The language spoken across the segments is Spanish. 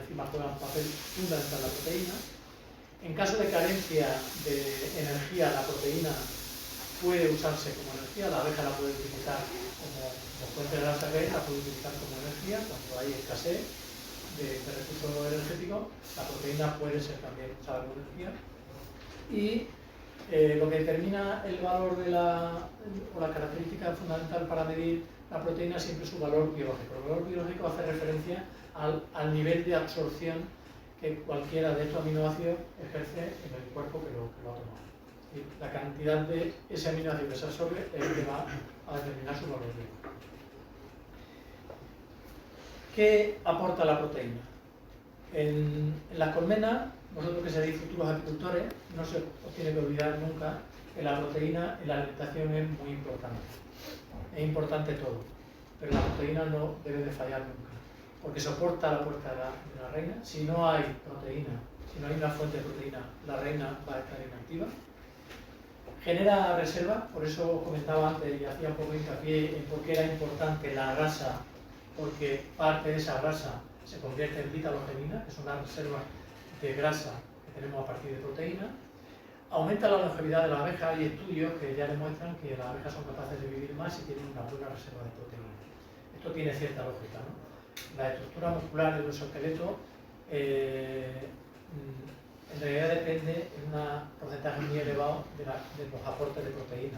enzimas juegan un papel fundamental en la proteína. En caso de carencia de energía, la proteína puede usarse como energía, la abeja la puede utilizar como fuente de grasa que es, la puede utilizar como energía. Cuando hay escasez de recursos energéticos, la proteína puede ser también usada como energía. Y lo que determina el valor o la característica fundamental para medir la proteína siempre es su valor biológico. El valor biológico hace referencia al nivel de absorción que cualquiera de estos aminoácidos ejerce en el cuerpo que lo ha tomado. Y la cantidad de ese aminoácido que se absorbe es el que va a determinar su valor biológico. ¿Qué aporta la proteína? En las colmenas, vosotros que seréis futuros apicultores, no se os tiene que olvidar nunca que la proteína en la alimentación es muy importante. Es importante todo, pero la proteína no debe de fallar nunca, porque soporta la puerta de la reina. Si no hay proteína, si no hay una fuente de proteína, la reina va a estar inactiva. Genera reserva, por eso os comentaba antes y hacía un poco hincapié en por qué era importante la grasa, porque parte de esa grasa se convierte en beta-alogenina, que son las reservas de grasa que tenemos a partir de proteína. Aumenta la longevidad de la abeja. Hay estudios que ya demuestran que las abejas son capaces de vivir más si tienen una buena reserva de proteína. Esto tiene cierta lógica, ¿no? La estructura muscular del exoesqueleto en realidad depende en un porcentaje muy elevado de los aportes de proteína.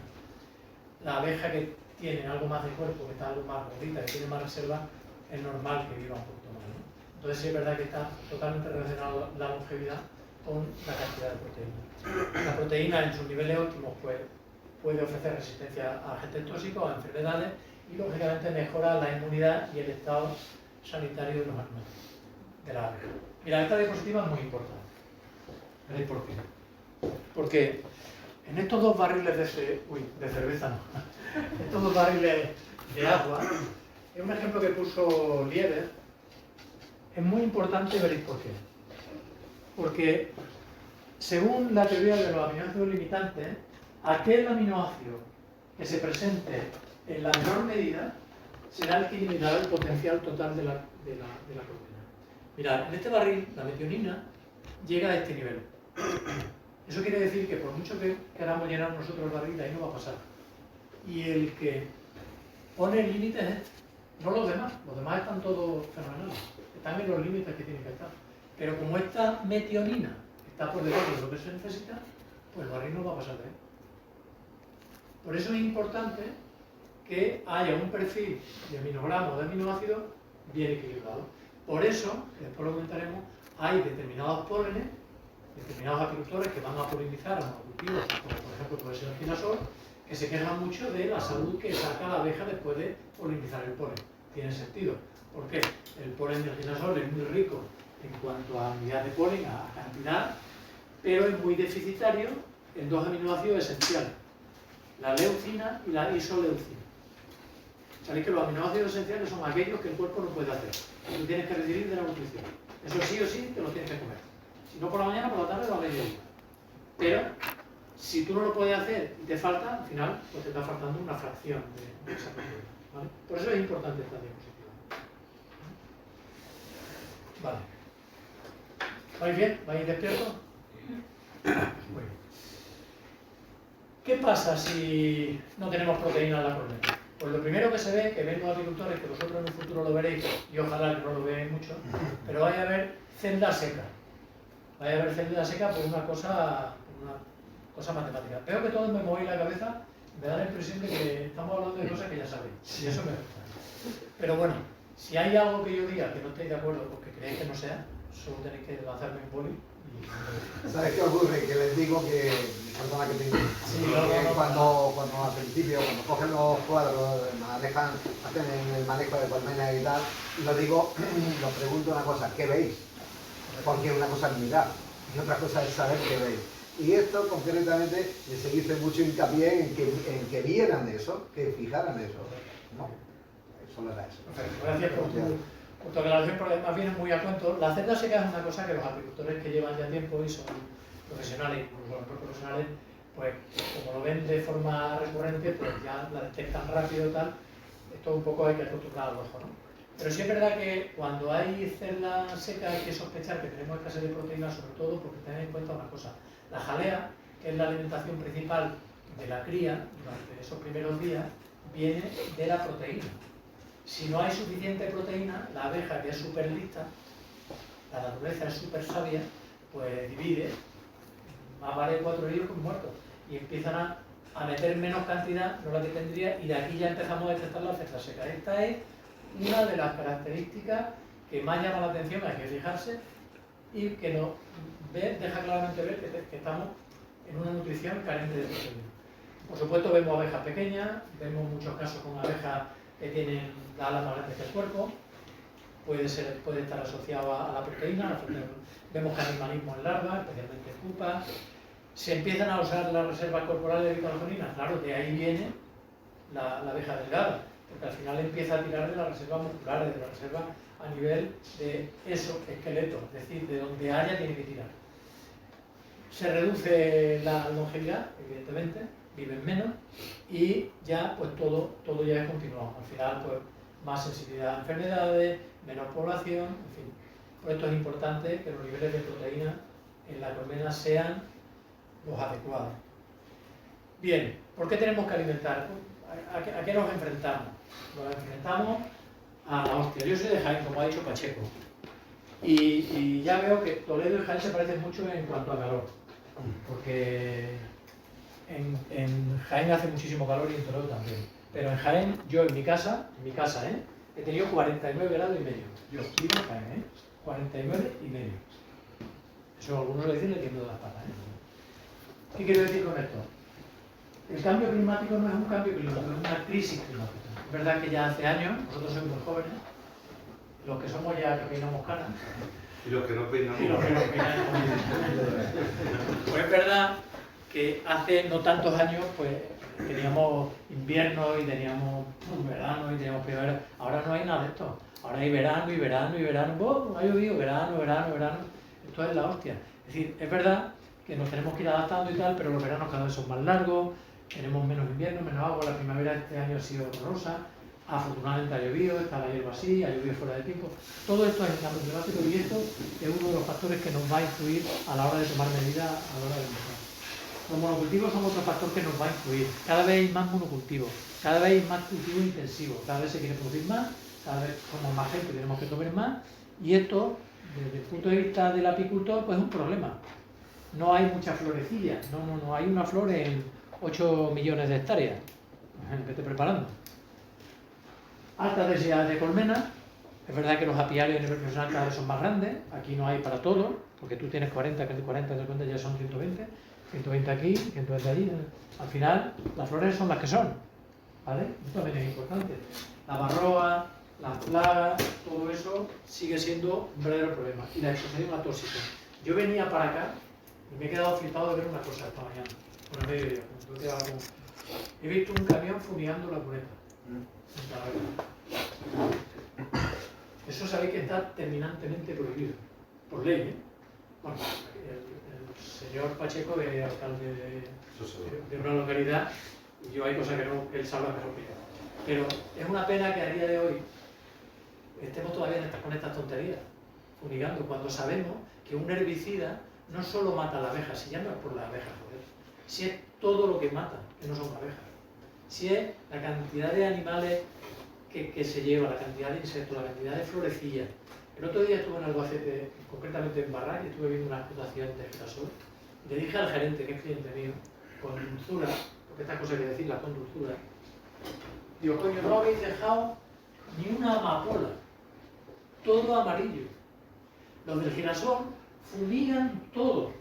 La abeja que tiene algo más de cuerpo, que está algo más gordita, que tiene más reserva, es normal que viva un poquito más, ¿no? Entonces sí es verdad que está totalmente relacionada la longevidad con la cantidad de proteína. La proteína en sus niveles óptimos pues, puede ofrecer resistencia a agentes tóxicos, a enfermedades y lógicamente mejora la inmunidad y el estado sanitario de los animales, de la abeja. Mira, esta diapositiva es muy importante. ¿Veréis por qué? Porque en estos dos barriles de cerveza, no, estos dos barriles de agua, es un ejemplo que puso Lieber. Es muy importante, veréis por qué. Porque según la teoría de los aminoácidos limitantes, aquel aminoácido que se presente en la menor medida será el que limitará el potencial total de la proteína. Mirad, en este barril la metionina llega a este nivel. Eso quiere decir que por mucho que queramos llenar nosotros el barril, ahí no va a pasar. Y el que pone el límite es este, no los demás están todos fenomenales, están en los límites que tienen que estar. Pero como esta metionina está por debajo de lo que se necesita, pues el barril no va a pasar de ahí. Por eso es importante que haya un perfil de aminogramos o de aminoácidos bien equilibrado. Por eso, que después lo comentaremos, hay determinados pólenes, determinados apicultores que van a polinizar a monocultivos, como por ejemplo puede ser el girasol, que se quejan mucho de la salud que saca la abeja después de polinizar el polen. Tiene sentido. ¿Por qué? El polen del girasol es muy rico en cuanto a unidad de polen, a cantidad, pero es muy deficitario en dos aminoácidos esenciales, la leucina y la isoleucina. Sabéis que los aminoácidos esenciales son aquellos que el cuerpo no puede hacer. Tú tienes que recibir de la nutrición. Eso sí o sí te lo tienes que comer. Si no por la mañana, por la tarde o a mediodía. Pero si tú no lo puedes hacer y te falta, al final pues te está faltando una fracción de esa proteína, ¿vale? Por eso es importante esta diapositiva. Vale. ¿Vais bien? ¿Vais despiertos? Muy bien. ¿Qué pasa si no tenemos proteína en la colmena? Pues lo primero que se ve, que ven los agricultores, que vosotros en un futuro lo veréis, y ojalá que no lo veáis mucho, pero vais a ver celda seca. Vais a ver celda seca por una cosa matemática. Veo que todos me movéis la cabeza, me da la impresión de que estamos hablando de cosas que ya sabéis, y eso me gusta. Pero bueno, si hay algo que yo diga que no estéis de acuerdo porque creéis que no sea, solo tenéis que lanzarme un boli y... ¿Sabes qué ocurre? Que les digo que, perdona que tengo, cuando al principio, cuando cogen los cuadros, hacen el manejo de colmenas y tal, y lo digo, los pregunto una cosa, ¿qué veis? Porque una cosa es mirar y otra cosa es saber qué veis. Y esto concretamente se dice mucho hincapié en que vieran eso, que fijaran eso, ¿no? Solo era eso. Perfecto. Gracias por tu aclaración, porque más bien es muy a cuento. La celda seca es una cosa que los apicultores que llevan ya tiempo y son profesionales, incluso los no profesionales, pues como lo ven de forma recurrente, pues ya la detectan rápido y tal. Esto un poco hay que acostumbrar al ojo, ¿no? Pero sí es verdad que cuando hay celda seca hay que sospechar que tenemos escasez de proteína, sobre todo porque tener en cuenta una cosa. La jalea, que es la alimentación principal de la cría durante esos primeros días, viene de la proteína. Si no hay suficiente proteína, la abeja, que es súper lista, la naturaleza es súper sabia, pues divide, más vale 4 heridos que un muerto, y empiezan a meter menos cantidad, no la que tendría, y de aquí ya empezamos a detectar la celda seca. Esta es una de las características que más llama la atención, hay que fijarse, y que nos deja claramente ver que estamos en una nutrición carente de proteína. Por supuesto vemos abejas pequeñas, vemos muchos casos con abejas que tienen las alas más grandes que el cuerpo, puede estar asociado a la proteína, vemos canibalismo en larvas, especialmente en pupas. Se empiezan a usar las reservas corporales de beta-alanina, claro, de ahí viene la abeja delgada, porque al final empieza a tirar de las reservas musculares, de la reserva a nivel de eso, esqueleto, es decir, de donde haya tiene que tirar. Se reduce la longevidad, evidentemente, viven menos y ya pues todo ya es continuado. Al final pues más sensibilidad a enfermedades, menos población, en fin. Por esto es importante que los niveles de proteína en la colmena sean los adecuados. Bien, ¿por qué tenemos que alimentar? ¿A qué nos enfrentamos? Nos enfrentamos a la hostia. Yo soy de Jaén, como ha dicho Pacheco, y ya veo que Toledo y Jaén se parecen mucho en cuanto a calor, porque en Jaén hace muchísimo calor y en Toledo también. Pero en Jaén, yo en mi casa, he tenido 49 grados y medio. Yo vivo en Jaén, 49 y medio. Eso a algunos le dicen el tiempo de las patas. ¿Qué quiero decir con esto? El cambio climático no es un cambio climático, es una crisis climática. Es verdad que ya hace años, nosotros somos muy jóvenes, los que somos ya que peinamos canas. Y los que no peinamos. Y los que no peinamos. Pues es verdad que hace no tantos años pues teníamos invierno y teníamos verano y teníamos primavera. Ahora no hay nada de esto. Ahora hay verano y verano y verano. ¡Oh! Ha llovido verano. Esto es la hostia. Es decir, es verdad que nos tenemos que ir adaptando y tal, pero los veranos cada vez son más largos, tenemos menos invierno, menos agua. La primavera este año ha sido horrorosa. Afortunadamente ha llovido, está la hierba así, ha llovido fuera de tiempo. Todo esto es el cambio climático y esto es uno de los factores que nos va a influir a la hora de tomar medidas a la hora de mejorar. Los monocultivos son otro factor que nos va a influir. Cada vez hay más monocultivos, cada vez hay más cultivos intensivos, cada vez se quiere producir más, cada vez somos más gente, tenemos que comer más, y esto, desde el punto de vista del apicultor, pues es un problema. No hay mucha florecilla, no hay una flor en 8 millones de hectáreas. Vete preparando. Alta densidad de colmena. Es verdad que los apiarios a nivel profesional cada vez son más grandes. Aquí no hay para todo, porque tú tienes 40, que de 40 de cuenta ya son 120. 120 aquí, 120 allí. Al final, las flores son las que son, ¿vale? Esto también es importante. La varroa, las plagas, todo eso sigue siendo un verdadero problema. Y la exposición a tóxicos. Yo venía para acá y me he quedado flipado de ver una cosa esta mañana, por el mediodía. He visto un camión fumigando la cuneta. Eso sabéis que está terminantemente prohibido, por ley, ¿eh? Bueno, el señor Pacheco, de alcalde de una localidad, y yo hay cosas que no, él sabe mejor que yo. Pero es una pena que a día de hoy estemos todavía con estas tonterías, fumigando, cuando sabemos que un herbicida no solo mata a la abeja, si ya no es por la abeja, joder, si es todo lo que mata, que no son abejas, si es la cantidad de animales que se lleva, la cantidad de insectos, la cantidad de florecillas. El otro día estuve en Albacete, concretamente en Barrac, y estuve viendo una explotación de girasol. Le dije al gerente, que es cliente mío, con dulzura, porque estas cosas hay que decirlas con dulzura, digo, coño, no habéis dejado ni una amapola, todo amarillo. Los del girasol fumigan todo.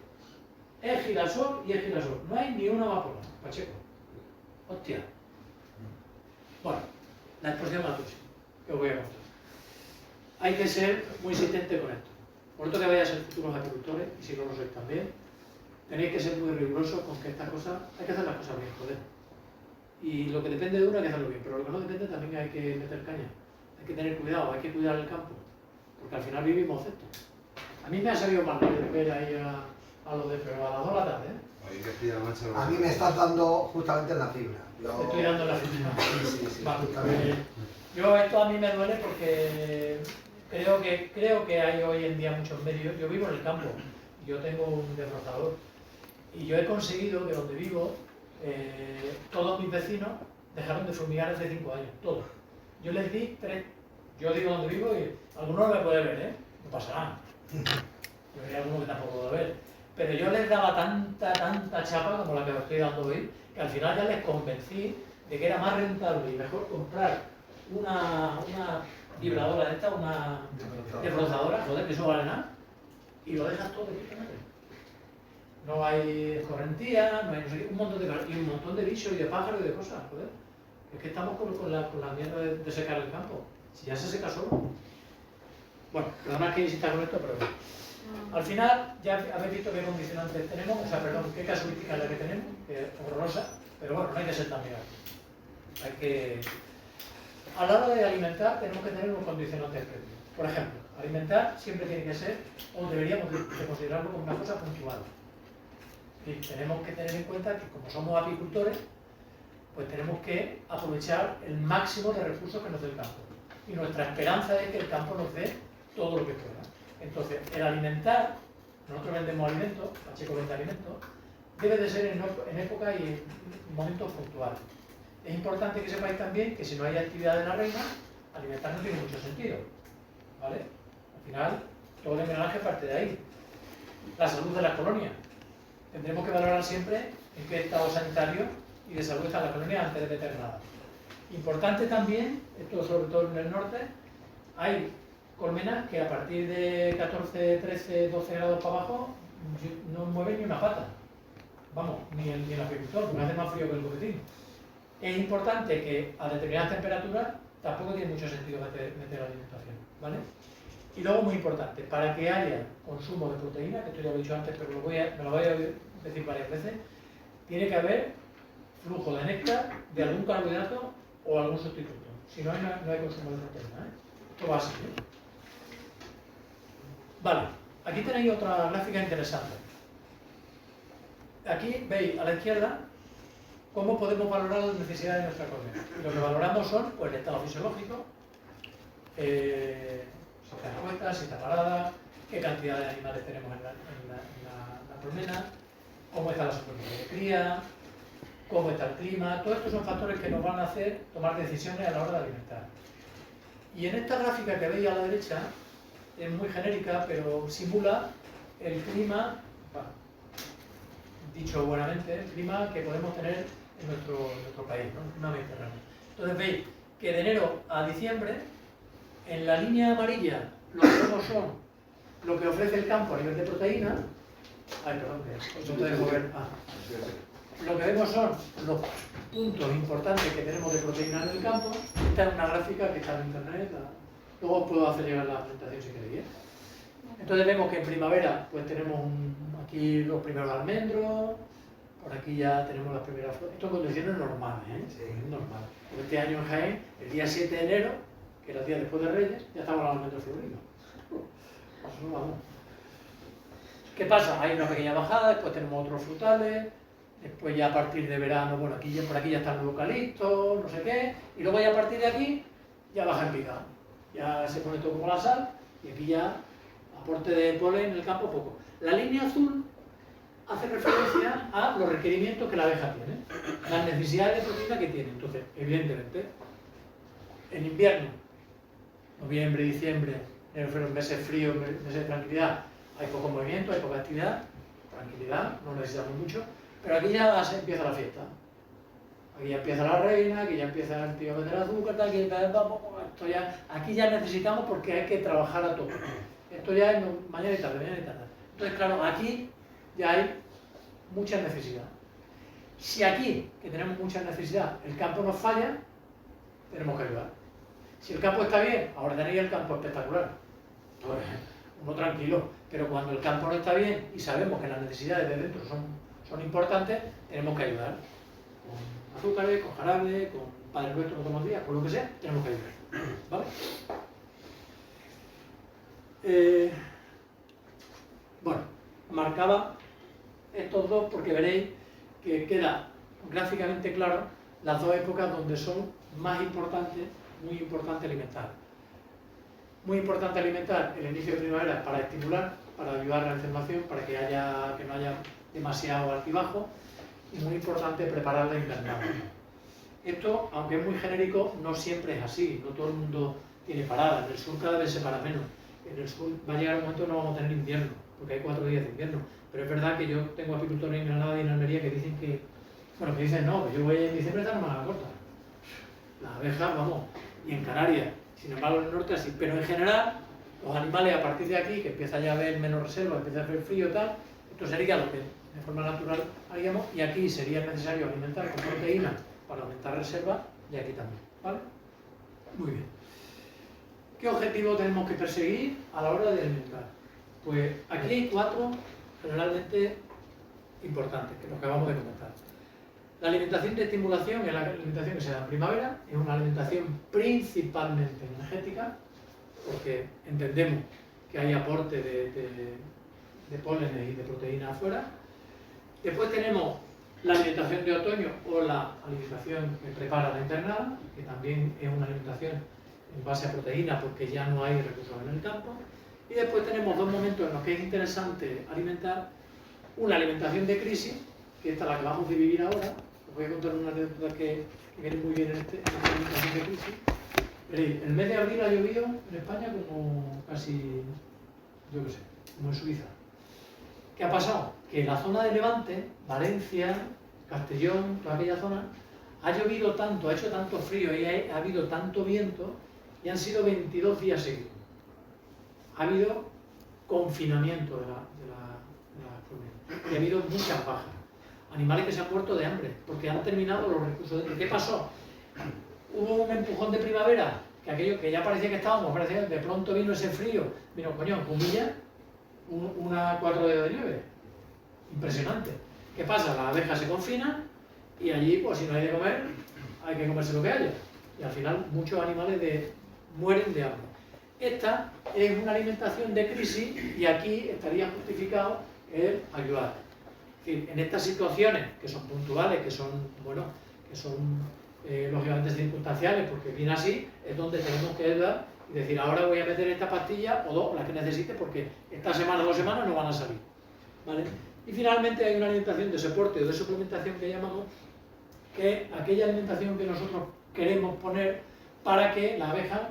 Es girasol y es girasol. No hay ni una amapola, Pacheco. Hostia. Bueno, la explosión tóxica, que os voy a contar. Hay que ser muy insistente con esto. Vosotros que vayáis a ser futuros agricultores, y si no lo sois también, tenéis que ser muy rigurosos con que estas cosas, hay que hacer las cosas bien, joder. Y lo que depende de uno hay que hacerlo bien, pero lo que no depende también hay que meter caña. Hay que tener cuidado, hay que cuidar el campo, porque al final vivimos de esto. A mí me ha salido mal ver ahí a los de, pero a las 2 de la tarde, ¿eh? A mí me estás dando justamente en la fibra. Te estoy dando la fibra. Sí. Vale, Yo esto a mí me duele porque creo que hay hoy en día muchos medios. Yo vivo en el campo, yo tengo un desbrozador y yo he conseguido que donde vivo todos mis vecinos dejaron de fumigar hace 5 años, todos. Yo les di 3. Yo digo donde vivo y algunos no me pueden ver, no pasa nada. Yo hay algunos que tampoco puedo ver. Pero yo les daba tanta chapa como la que os estoy dando hoy, que al final ya les convencí de que era más rentable y mejor comprar una vibradora de esta, una desbrozadora, joder, que eso vale nada, y lo dejas todo de puta madre. No hay correntía, no hay no sé qué, un montón de bichos y de pájaros y de cosas, joder. Es que estamos con la mierda de secar el campo. Si ya se seca solo. Bueno, perdona que insista con esto, pero al final ya habéis visto qué condicionantes tenemos, o sea, perdón, qué casuística es la que tenemos, que es horrorosa, pero bueno, no hay que ser tan mirados. Hay que... A la hora de alimentar tenemos que tener unos condicionantes previos. Por ejemplo, alimentar siempre tiene que ser, o deberíamos de considerarlo como una cosa puntual. Y tenemos que tener en cuenta que como somos apicultores, pues tenemos que aprovechar el máximo de recursos que nos dé el campo. Y nuestra esperanza es que el campo nos dé todo lo que pueda. Entonces, el alimentar, nosotros vendemos alimentos, Pacheco vende alimentos, debe de ser en época y en momentos puntuales. Es importante que sepáis también que si no hay actividad de la reina, alimentar no tiene mucho sentido. ¿Vale? Al final, todo el engranaje parte de ahí. La salud de la colonia. Tendremos que valorar siempre en qué estado sanitario y de salud está la colonia antes de meter nada. Importante también, esto sobre todo en el norte, hay colmenas que a partir de 14, 13, 12 grados para abajo no mueven ni una pata. Vamos, ni el apicultor, porque hace más frío que el bocetín. Es importante que a determinadas temperaturas tampoco tiene mucho sentido meter alimentación, ¿vale? Y luego, muy importante, para que haya consumo de proteína, que esto ya lo he dicho antes, pero me lo voy a decir varias veces, tiene que haber flujo de néctar, de algún carbohidrato o algún sustituto. Si no hay, no hay consumo de proteína, ¿eh? Esto va así, ¿eh? Vale, aquí tenéis otra gráfica interesante. Aquí veis a la izquierda cómo podemos valorar las necesidades de nuestra colmena. Lo que valoramos son pues, el estado fisiológico, si está expuesta, si está parada, qué cantidad de animales tenemos en la colmena, cómo está la superficie de cría, cómo está el clima. Todos estos son factores que nos van a hacer tomar decisiones a la hora de alimentar. Y en esta gráfica que veis a la derecha, es muy genérica, pero simula el clima, bueno, dicho buenamente, el clima que podemos tener en nuestro país, ¿no? El clima mediterráneo. Entonces veis que de enero a diciembre, en la línea amarilla, lo que vemos son lo que ofrece el campo a nivel de proteína. Ay, perdón, que no te dejo ver. Lo que vemos son los puntos importantes que tenemos de proteína en el campo. Esta es una gráfica que está en internet. Luego os puedo hacer llegar la presentación si queréis. Entonces vemos que en primavera pues tenemos aquí los primeros almendros, por aquí ya tenemos las primeras flores. Esto en condiciones normales, sí. Es normal. Este año en Jaén, el día 7 de enero, que era el día después de Reyes, ya estaban los almendros floridos. Eso vamos. ¿Qué pasa? Hay una pequeña bajada, después tenemos otros frutales, después ya a partir de verano, bueno, aquí por aquí ya están los eucaliptos, no sé qué, y luego ya a partir de aquí ya baja en picado. Ya se pone todo como la sal, y aquí ya aporte de polen en el campo poco. La línea azul hace referencia a los requerimientos que la abeja tiene, las necesidades de proteína que tiene. Entonces, evidentemente, en invierno, noviembre, diciembre, enero, febrero, meses fríos, meses de tranquilidad, hay poco movimiento, hay poca actividad, tranquilidad, no necesitamos mucho, pero aquí ya se empieza la fiesta. Aquí ya empieza la reina, aquí ya empieza el tío a meter azúcar, aquí esto ya, aquí ya necesitamos porque hay que trabajar a tope. Esto ya es mañana y tarde, mañana y tarde. Entonces, claro, aquí ya hay mucha necesidad. Si aquí, que tenemos mucha necesidad, el campo nos falla, tenemos que ayudar. Si el campo está bien, ahora tenéis el campo espectacular. Pues, uno tranquilo. Pero cuando el campo no está bien y sabemos que las necesidades de dentro son importantes, tenemos que ayudar. Con azúcares, con jarabe, con Padre Nuestro todos los días, con lo que sea, tenemos que ayudar. ¿Vale? Bueno, marcaba estos dos porque veréis que queda gráficamente claro las dos épocas donde son más importantes muy importante alimentar. Muy importante alimentar el inicio de primavera para estimular, para ayudar a la enfermación, para que no haya demasiado altibajo, y muy importante preparar la invernada. Esto, aunque es muy genérico, no siempre es así, no todo el mundo tiene parada. En el sur cada vez se para menos. En el sur va a llegar un momento que no vamos a tener invierno, porque hay 4 días de invierno. Pero es verdad que yo tengo apicultores en Granada y en Almería que dicen que, bueno, que dicen no, que yo voy en diciembre está más corta. Las abejas, vamos, y en Canarias, sin embargo en el norte así. Pero en general, los animales a partir de aquí, que empieza ya a haber menos reserva, empieza a hacer frío y tal, esto sería lo que de forma natural haríamos, y aquí sería necesario alimentar con proteína para aumentar reserva, y aquí también, ¿vale? Muy bien. ¿Qué objetivo tenemos que perseguir a la hora de alimentar? Pues aquí hay 4 generalmente importantes, que los que acabamos de comentar. La alimentación de estimulación es la alimentación que se da en primavera, es una alimentación principalmente energética, porque entendemos que hay aporte de pólenes y de proteínas afuera. Después tenemos la alimentación de otoño o la alimentación que prepara la invernada, que también es una alimentación en base a proteínas porque ya no hay recursos en el campo. Y después tenemos 2 momentos en los que es interesante alimentar: una alimentación de crisis, que esta es la que vamos a vivir ahora. Os voy a contar una anécdota que viene muy bien en esta alimentación de crisis. Veréis, el mes de abril ha llovido en España como casi, yo qué sé, como en Suiza. ¿Qué ha pasado? Que en la zona de Levante, Valencia, Castellón, toda aquella zona, ha llovido tanto, ha hecho tanto frío y ha habido tanto viento, y han sido 22 días seguidos. Ha habido confinamiento de las colmenas y ha habido muchas bajas. Animales que se han muerto de hambre porque han terminado los recursos. ¿Qué pasó? Hubo un empujón de primavera, que aquello que ya parecía que estábamos, de pronto vino ese frío, vino, coño, humilla, una 4 dedos de nieve. Impresionante. ¿Qué pasa? Las abejas se confinan y allí, pues si no hay de comer, hay que comerse lo que haya. Y al final muchos animales mueren de hambre. Esta es una alimentación de crisis y aquí estaría justificado el ayudar. Es decir, en estas situaciones que son puntuales, que son, bueno, que son lógicamente circunstanciales, porque viene así, es donde tenemos que ayudar y decir, ahora voy a meter esta pastilla o 2, las que necesite, porque esta semana o 2 semanas no van a salir. ¿Vale? Y finalmente hay una alimentación de soporte o de suplementación que llamamos, que es aquella alimentación que nosotros queremos poner para que la abeja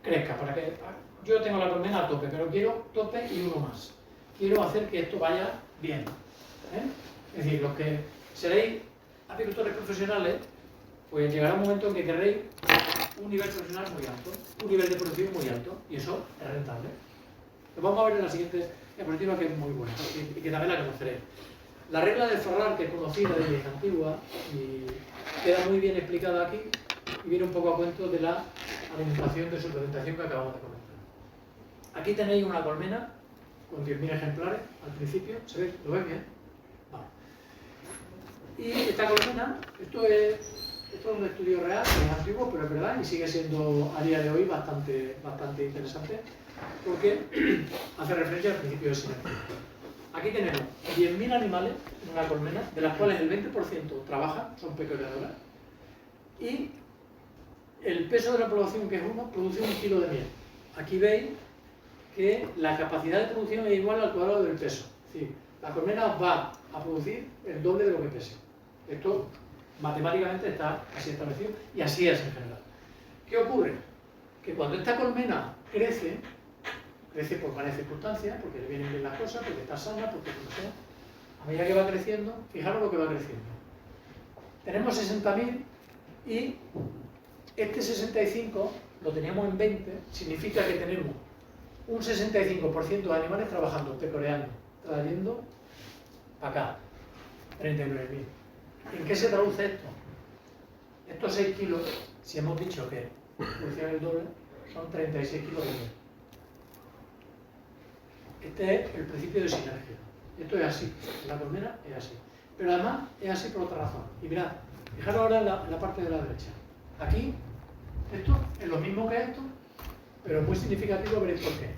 crezca, para que yo tengo la colmena a tope, pero quiero tope y uno más. Quiero hacer que esto vaya bien. Es decir, los que seréis apicultores profesionales, pues llegará un momento en que querréis un nivel profesional muy alto, un nivel de producción muy alto, y eso es rentable. Lo vamos a ver en la siguiente diapositiva, que es muy buena y que también la conoceréis. La regla de Ferrar, que es conocida y es antigua y queda muy bien explicada aquí, y viene un poco a cuento de la alimentación de suplementación que acabamos de comentar. Aquí tenéis una colmena con 10.000 ejemplares al principio. ¿Se ve? ¿Lo veis bien? Vale. Y esta colmena, esto es un estudio real, es antiguo, pero es verdad, y sigue siendo a día de hoy bastante interesante, porque hace referencia al principio de sinergia. Aquí tenemos 10.000 animales en una colmena, de las cuales el 20% trabajan, son pecoreadoras, y el peso de la población, que es 1, produce 1 kilo de miel. Aquí veis que la capacidad de producción es igual al cuadrado del peso. Es decir, la colmena va a producir el doble de lo que pese. Esto matemáticamente está así establecido y así es en general. ¿Qué ocurre? Que cuando esta colmena crece por varias circunstancias, porque le vienen bien las cosas, porque está sana, porque no sé, a medida que va creciendo, fijaros lo que va creciendo. Tenemos 60.000 y este 65 lo teníamos en 20, significa que tenemos un 65% de animales trabajando, pecoreando, trayendo para acá, 39.000. ¿En qué se traduce esto? Estos 6 kilos, si hemos dicho que producían el doble, son 36 kilos de miel. Este es el principio de sinergia. Esto es así, la colmena es así. Pero además es así por otra razón. Y mirad, fijaros ahora en la parte de la derecha. Aquí, esto es lo mismo que esto, pero es muy significativo, veréis por qué.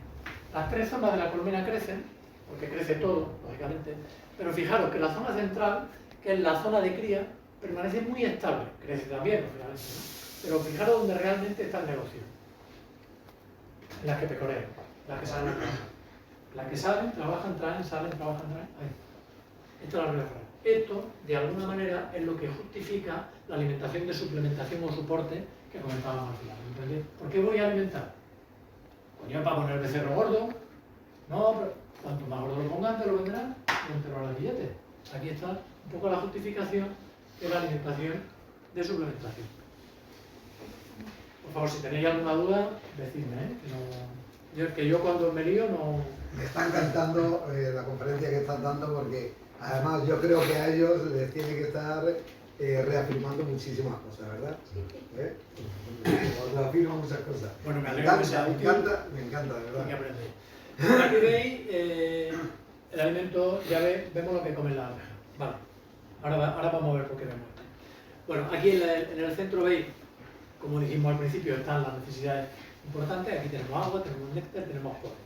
Las 3 zonas de la colmena crecen, porque crece todo, lógicamente, pero fijaros que la zona central, que es la zona de cría, permanece muy estable. Crece también, obviamente, ¿no? Pero fijaros donde realmente está el negocio. En las que pecorean, las que salen, las que salen, trabajan, traen, salen, trabajan, traen. Ahí. Esto es la regla general. Esto, de alguna manera, es lo que justifica la alimentación de suplementación o soporte que comentábamos al final. ¿Entendéis? ¿Por qué voy a alimentar? Coño, para poner el becerro gordo. No, pero cuanto más gordo lo pongan, te lo vendrán y no te lo harán billete. Aquí está un poco la justificación de la alimentación de suplementación. Por favor, si tenéis alguna duda, decidme, ¿eh? Que yo cuando me lío no... Me está encantando la conferencia que estás dando porque además yo creo que a ellos les tiene que estar reafirmando muchísimas cosas, ¿verdad? ¿Eh? Os reafirman muchas cosas. Bueno, me alegro que sea me útil. encanta, de verdad. Hay que aprender. Bueno, aquí veis el alimento, ya vemos lo que comen las abejas. Vale, ahora vamos a ver por qué vemos esto. Bueno, aquí en el centro veis, como dijimos al principio, están las necesidades importantes. Aquí tenemos agua, tenemos néctar, tenemos polen.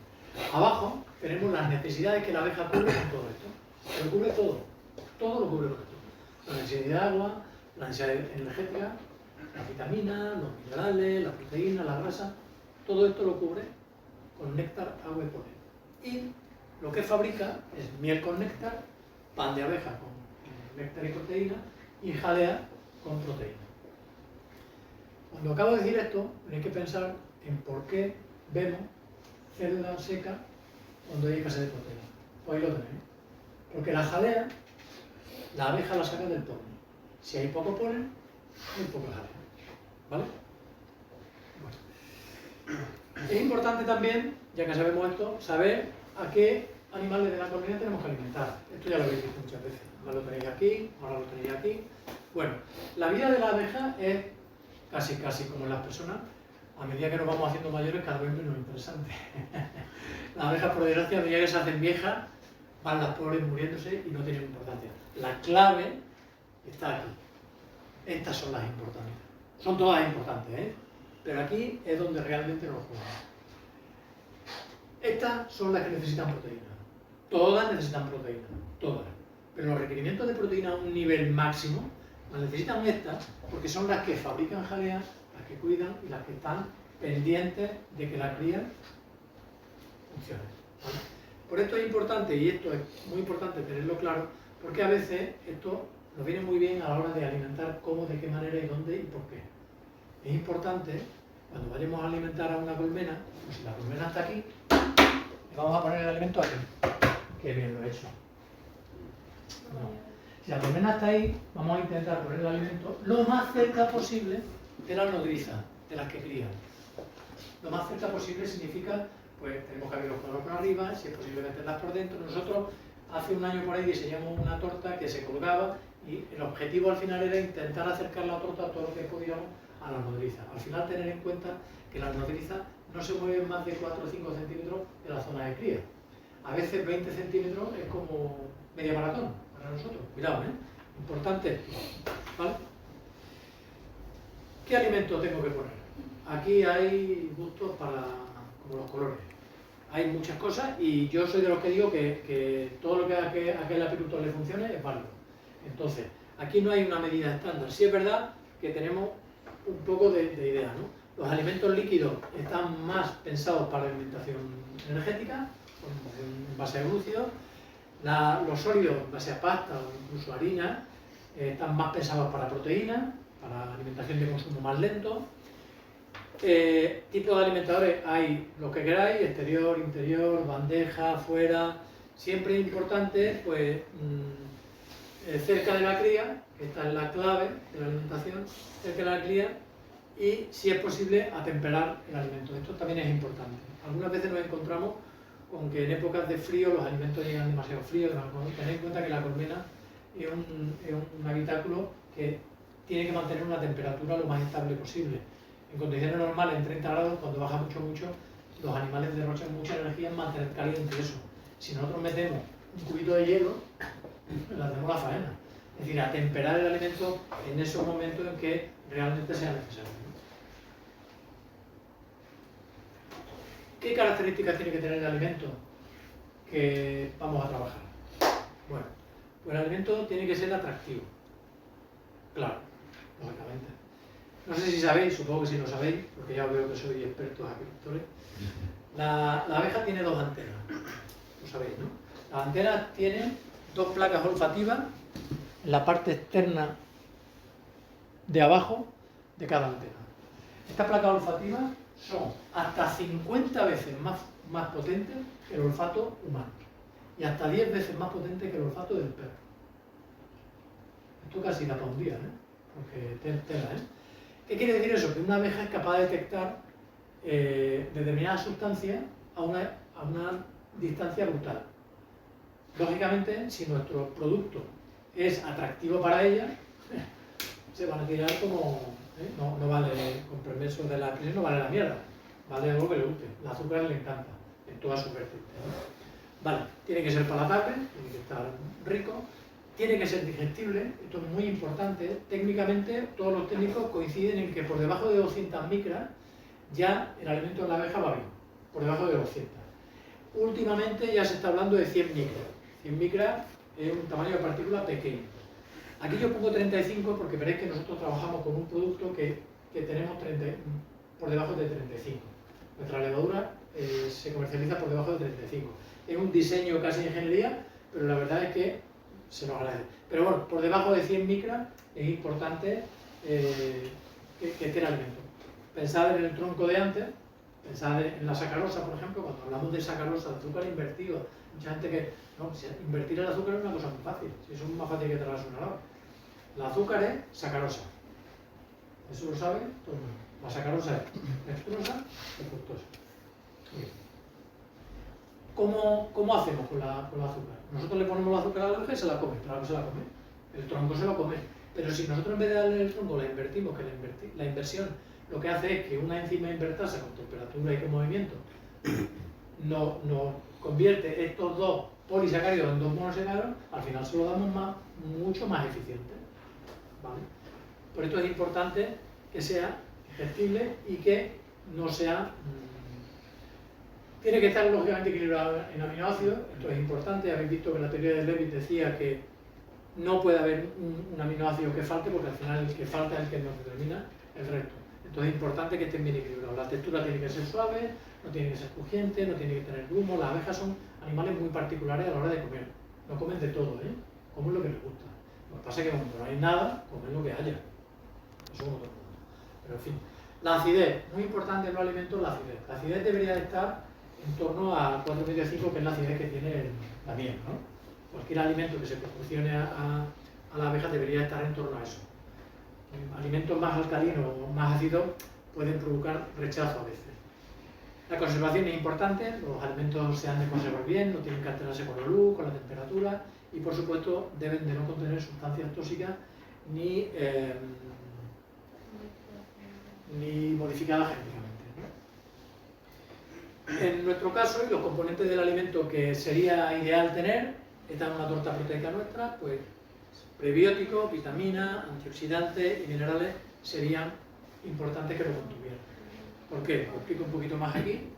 Abajo tenemos las necesidades que la abeja cubre con todo esto. Lo cubre todo lo cubre con esto. La necesidad de agua, la necesidad energética, las vitaminas, los minerales, las proteínas, la grasa, todo esto lo cubre con néctar, agua y polen. Y lo que fabrica es miel con néctar, pan de abeja con néctar y proteína y jalea con proteína. Cuando acabo de decir esto, tenéis que pensar en por qué vemos célula seca cuando hay escasez de proteína. Pues ahí lo tenéis. Porque la jalea, la abeja la saca del polen. Si hay poco polen, hay poca jalea. ¿Vale? Bueno. Es importante también, ya que sabemos esto, saber a qué animales de la colmena tenemos que alimentar. Esto ya lo habéis visto muchas veces. Ahora lo tenéis aquí, ahora lo tenéis aquí. Bueno, la vida de la abeja es casi como en las personas. A medida que nos vamos haciendo mayores, cada vez menos interesante. Las abejas, por desgracia, a medida que se hacen viejas, van las pobres muriéndose y no tienen importancia. La clave está aquí. Estas son las importantes. Son todas importantes, ¿eh? Pero aquí es donde realmente nos jugamos. Estas son las que necesitan proteína. Todas necesitan proteína, todas. Pero los requerimientos de proteína a un nivel máximo las necesitan estas porque son las que fabrican jalea, las que cuidan y las que están pendientes de que la cría funcione. ¿Vale? Por esto es importante, y esto es muy importante tenerlo claro, porque a veces esto nos viene muy bien a la hora de alimentar cómo, de qué manera y dónde y por qué. Es importante, cuando vayamos a alimentar a una colmena, pues si la colmena está aquí, le vamos a poner el alimento aquí. Qué bien lo he hecho. No. Si la colmena está ahí, vamos a intentar poner el alimento lo más cerca posible de la nodriza, de las que crían. Lo más cerca posible significa, pues tenemos que abrir los cuadros por arriba, si es posible meterlas por dentro. Nosotros hace un año por ahí diseñamos una torta que se colgaba y el objetivo al final era intentar acercar la torta todo lo que podíamos a la nodriza. Al final tener en cuenta que las nodrizas no se mueven más de 4 o 5 centímetros de la zona de cría. A veces 20 centímetros es como media maratón para nosotros. Cuidado, ¿eh? Importante, ¿vale? ¿Qué alimento tengo que poner? Aquí hay gustos para como los colores. Hay muchas cosas y yo soy de los que digo que todo lo que a aquel apicultor le funcione es válido. Entonces, aquí no hay una medida estándar. Sí es verdad que tenemos un poco de idea, ¿no? Los alimentos líquidos están más pensados para la alimentación energética, en base a glúcidos. Los sólidos, en base a pasta o incluso harina, están más pensados para proteínas, para alimentación de consumo más lento. Tipos de alimentadores hay lo que queráis, exterior, interior, bandeja, fuera. Siempre es importante, pues, cerca de la cría, que esta es la clave de la alimentación, cerca de la cría, y si es posible atemperar el alimento. Esto también es importante. Algunas veces nos encontramos con que en épocas de frío los alimentos llegan demasiado fríos. Tened en cuenta que la colmena es un habitáculo que tiene que mantener una temperatura lo más estable posible. En condiciones normales, en 30 grados, cuando baja mucho, los animales derrochan mucha energía en mantener caliente eso. Si nosotros metemos un cubito de hielo, le hacemos la faena. Es decir, atemperar el alimento en esos momentos en que realmente sea necesario. ¿Qué características tiene que tener el alimento que vamos a trabajar? Bueno, pues el alimento tiene que ser atractivo. Claro, lógicamente. No sé si sabéis, supongo que sí lo sabéis, porque ya veo que sois expertos agricultores. La abeja tiene dos antenas, lo sabéis, ¿no? Las antenas tienen dos placas olfativas en la parte externa de abajo de cada antena. Estas placas olfativas son hasta 50 veces más potentes que el olfato humano y hasta 10 veces más potentes que el olfato del perro. Esto casi da para un día, porque tela, ¿Qué quiere decir eso? Que una abeja es capaz de detectar determinadas sustancias a una distancia brutal. Lógicamente, si nuestro producto es atractivo para ella, se van a tirar como... No vale, con permiso de la crisis, no vale la mierda. Vale algo que le guste. El azúcar le encanta, en todas sus vertientes. Vale, tiene que ser palatable, tiene que estar rico, tiene que ser digestible, esto es muy importante. Técnicamente, todos los técnicos coinciden en que por debajo de 200 micras ya el alimento de la abeja va bien, por debajo de 200. Últimamente ya se está hablando de 100 micras. 100 micras es un tamaño de partícula pequeño. Aquí yo pongo 35 porque veréis que nosotros trabajamos con un producto que tenemos por debajo de 35. Nuestra levadura se comercializa por debajo de 35. Es un diseño casi de ingeniería, pero la verdad es que se nos agradece. Pero bueno, por debajo de 100 micras es importante que esté el alimento. Pensad en el tronco de antes, pensad en la sacarosa, por ejemplo, cuando hablamos de sacarosa, de azúcar invertido. Mucha gente que... No, invertir el azúcar es una cosa muy fácil, si eso es más fácil que tragarse un helado. El azúcar es sacarosa. Eso lo sabe todo el mundo. La sacarosa es dextrosa y fructosa. ¿Cómo hacemos con el azúcar? Nosotros le ponemos el azúcar a la abeja y se la come, claro que se la come. El tronco se lo come. Pero si nosotros en vez de darle el tronco la invertimos, que la inversión lo que hace es que una enzima invertasa con temperatura y con movimiento nos convierte estos dos polisacáridos en dos monosacáridos, al final se lo damos mucho más eficiente. ¿Vale? Por esto es importante que sea digestible y que no sea... tiene que estar lógicamente equilibrado en aminoácidos, esto es importante. Habéis visto que la teoría de Levit decía que no puede haber un aminoácido que falte, porque al final el que falta es el que nos determina el resto. Entonces es importante que estén bien equilibrados. La textura tiene que ser suave, no tiene que ser crujiente, no tiene que tener grumo. Las abejas son animales muy particulares a la hora de comer. No comen de todo, comen lo que les gusta. Lo que pasa es que cuando no hay nada, comen lo que haya. Eso como todo el mundo. Pero en fin. La acidez, muy importante en los alimentos, la acidez. La acidez debería de estar en torno a 4,5, que es la acidez que tiene la miel, ¿no? Cualquier alimento que se proporcione a la abeja debería estar en torno a eso. Alimentos más alcalinos o más ácidos pueden provocar rechazo a veces. La conservación es importante, los alimentos se han de conservar bien, no tienen que alterarse con la luz, con la temperatura y por supuesto deben de no contener sustancias tóxicas ni modificadas genéticamente, ¿no? En nuestro caso, y los componentes del alimento que sería ideal tener, esta es una torta proteica nuestra, pues prebióticos, vitaminas, antioxidantes y minerales serían importantes que lo contuvieran. ¿Por qué? Os explico un poquito más aquí.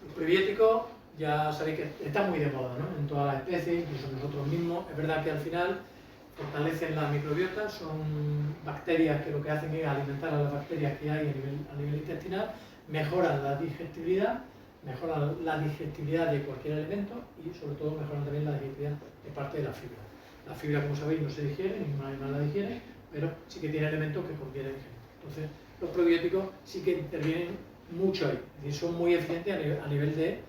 Los prebióticos, ya sabéis que está muy de moda, ¿no? En todas las especies, incluso nosotros mismos. Es verdad que al final fortalecen la microbiota, son bacterias que lo que hacen es alimentar a las bacterias que hay a nivel intestinal, mejoran la digestibilidad de cualquier alimento y sobre todo mejoran también la digestibilidad de parte de la fibra. La fibra, como sabéis, no se digiere, ningún animal la digiere, pero sí que tiene elementos que convienen. Entonces, los probióticos sí que intervienen mucho ahí, y son muy eficientes a nivel de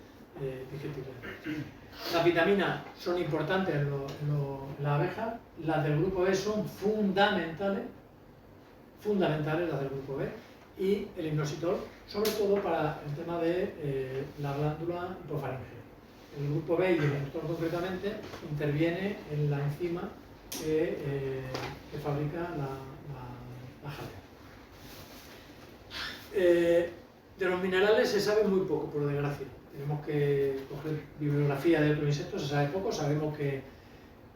digestibilidad. Las vitaminas son importantes en las abejas, las del grupo B son fundamentales las del grupo B, y el inositol, sobre todo para el tema de la glándula hipofaringea. El grupo B y el inositol concretamente interviene en la enzima que fabrica la jalea. De los minerales se sabe muy poco, por desgracia. Tenemos que coger bibliografía de otros insectos, se sabe poco. Sabemos que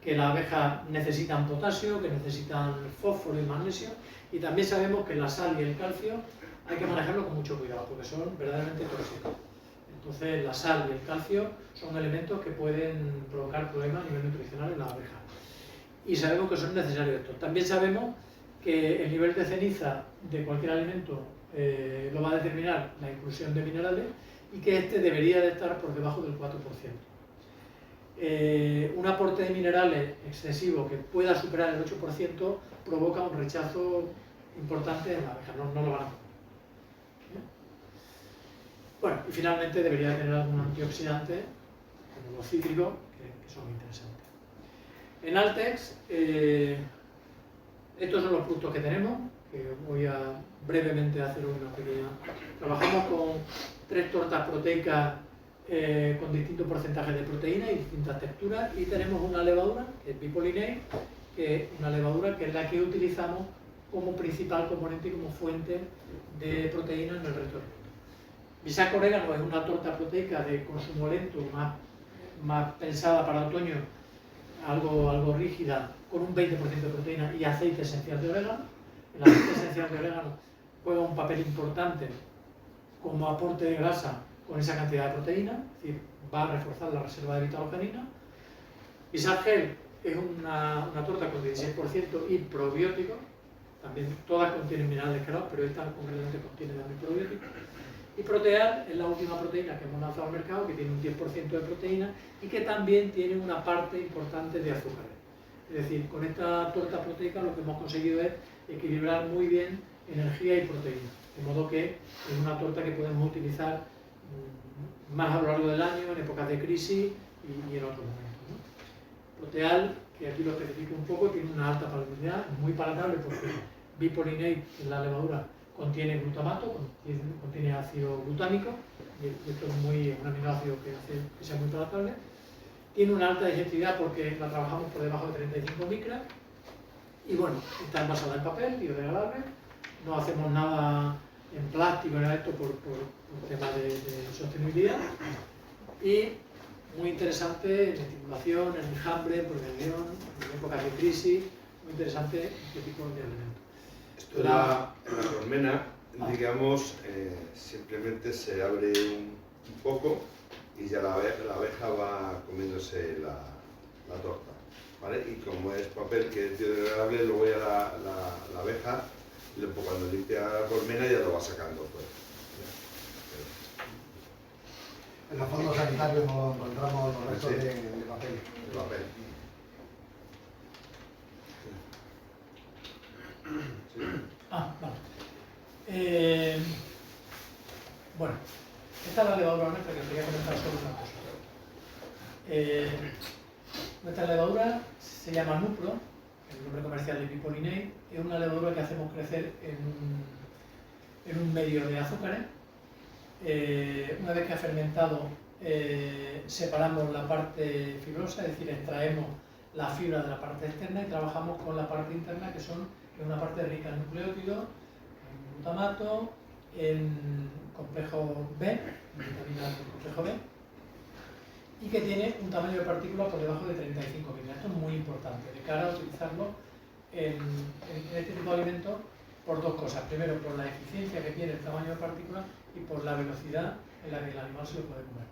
las abejas necesitan potasio, que necesitan fósforo y magnesio, y también sabemos que la sal y el calcio hay que manejarlo con mucho cuidado, porque son verdaderamente tóxicos. Entonces la sal y el calcio son elementos que pueden provocar problemas a nivel nutricional en las abejas. Y sabemos que son necesarios estos. También sabemos que el nivel de ceniza de cualquier alimento lo va a determinar la inclusión de minerales y que este debería de estar por debajo del 4%. Un aporte de minerales excesivo que pueda superar el 8% provoca un rechazo importante en la abeja, no lo van a comer. Bueno, y finalmente debería tener algún antioxidante, como los cítricos, que son interesantes. En Altex, estos son los productos que tenemos, que voy a brevemente hacer una pequeña... Trabajamos con 3 tortas proteicas con distintos porcentajes de proteína y distintas texturas, y tenemos una levadura, que es Bipolinate, que es una levadura que es la que utilizamos como principal componente y como fuente de proteína en el resto del mundo. Bisac orégano es una torta proteica de consumo lento, más pensada para otoño, algo rígida, con un 20% de proteína y aceite esencial de orégano. El aceite esencial de orégano juega un papel importante como aporte de grasa con esa cantidad de proteína, es decir, va a reforzar la reserva de beta-glucanina. Bisac gel es una torta con 16% y probióticos, también todas contienen minerales claros, pero esta concretamente contiene también probióticos. Y Proteal es la última proteína que hemos lanzado al mercado, que tiene un 10% de proteína y que también tiene una parte importante de azúcares. Es decir, con esta torta proteica lo que hemos conseguido es equilibrar muy bien energía y proteína. De modo que es una torta que podemos utilizar más a lo largo del año, en épocas de crisis y en otros momentos, ¿no? Proteal, que aquí lo especifico un poco, tiene una alta palatabilidad, muy palatable porque Bipolinate, que es la levadura, contiene glutamato, contiene ácido glutámico, y esto es un aminoácido que hace que sea muy palatable. Tiene una alta digestibilidad porque la trabajamos por debajo de 35 micras, y bueno, está envasada en papel, biodegradable, no hacemos nada en plástico, nada de esto por temas de sostenibilidad, y muy interesante en estimulación, en enjambre, prevención, en épocas de crisis, muy interesante este tipo de alimentos. Esto en la colmena, digamos, simplemente se abre un poco y ya la abeja va comiéndose la torta, ¿vale? Y como es papel que es biodegradable, luego ya la abeja, cuando limpia la colmena, ya lo va sacando pues. En los fondos sanitarios no encontramos los restos de papel. De papel. Sí. Vale. Bueno, esta es la levadura nuestra, que quería comentar solo una cosa. Nuestra levadura se llama Nupro, el nombre comercial de Bipolinate, es una levadura que hacemos crecer en un medio de azúcares. Una vez que ha fermentado, separamos la parte fibrosa, es decir, extraemos la fibra de la parte externa y trabajamos con la parte interna, que es una parte rica en nucleótidos, en glutamato, en complejo B, vitaminas del complejo B, y que tiene un tamaño de partícula por debajo de 35 micras. Esto es muy importante de cara a utilizarlo en este tipo de alimentos por dos cosas. Primero, por la eficiencia que tiene el tamaño de partícula y por la velocidad en la que el animal se lo puede comer.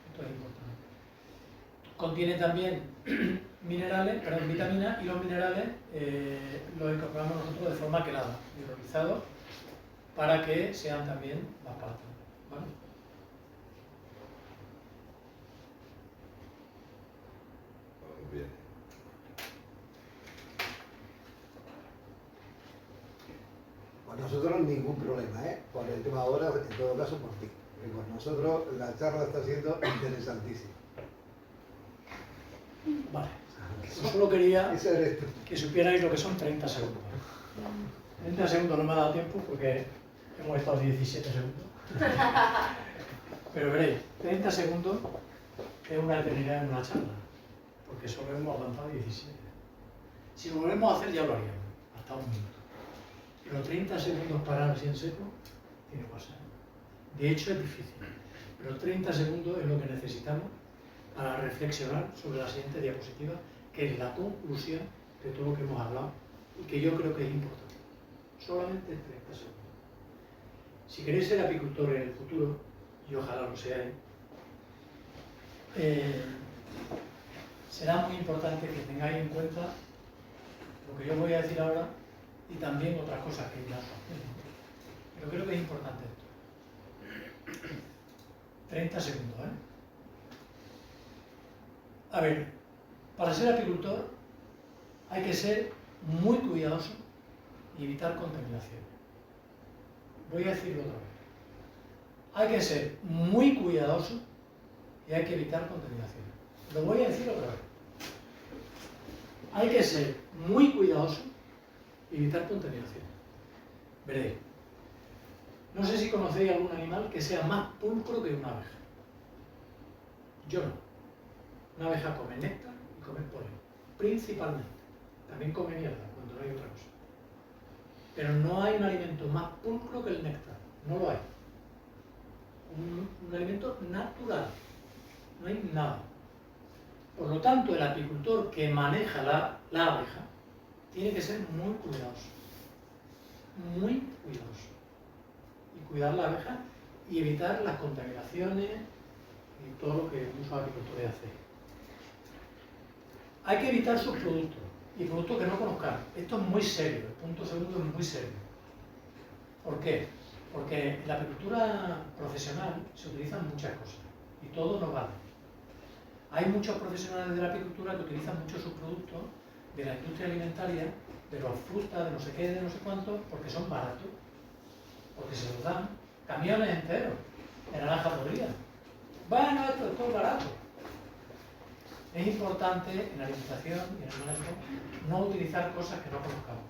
Esto es importante. Contiene también vitaminas, y los minerales los incorporamos nosotros de forma quelada, hidrolizados, para que sean también más palatables, ¿vale? Bien. Pues nosotros ningún problema, por el tema de horas, en todo caso por ti. Y por nosotros la charla está siendo interesantísima. Vale. Solo quería Eso eres tú. que supierais lo que son 30 segundos. 30 segundos no me ha dado tiempo porque hemos estado 17 segundos. Pero veréis, 30 segundos es una eternidad en una charla, porque solo hemos avanzado 17. Si lo volvemos a hacer ya lo haríamos, hasta un minuto. Pero 30 segundos parar así en seco, tiene cosas. De hecho es difícil, pero 30 segundos es lo que necesitamos para reflexionar sobre la siguiente diapositiva, que es la conclusión de todo lo que hemos hablado y que yo creo que es importante. Solamente 30 segundos. Si queréis ser apicultores en el futuro, y ojalá lo seáis, será muy importante que tengáis en cuenta lo que yo voy a decir ahora, y también otras cosas que irán. Pero creo que es importante esto. 30 segundos, ¿eh? A ver, para ser apicultor hay que ser muy cuidadoso y evitar contaminación. Voy a decirlo otra vez. Hay que ser muy cuidadoso y hay que evitar contaminación. Lo voy a decir otra vez. Hay que ser muy cuidadoso y evitar contaminación. Veréis. No sé si conocéis algún animal que sea más pulcro que una abeja. Yo no. Una abeja come néctar y come polen, principalmente. También come mierda cuando no hay otra cosa. Pero no hay un alimento más pulcro que el néctar. No lo hay. Un alimento natural. No hay nada. Por lo tanto, el apicultor que maneja la abeja tiene que ser muy cuidadoso. Muy cuidadoso. Y cuidar la abeja y evitar las contaminaciones y todo lo que muchos apicultores hacen. Hay que evitar sus productos y productos que no conozcamos. Esto es muy serio. El punto segundo es muy serio. ¿Por qué? Porque en la apicultura profesional se utilizan muchas cosas y todo no vale. Hay muchos profesionales de la apicultura que utilizan mucho sus productos de la industria alimentaria, de los frutas, de no sé qué, de no sé cuánto, porque son baratos, porque se los dan camiones enteros de naranja podrida. Bueno, esto es todo barato. Es importante en la alimentación y en el manejo no utilizar cosas que no conozcamos.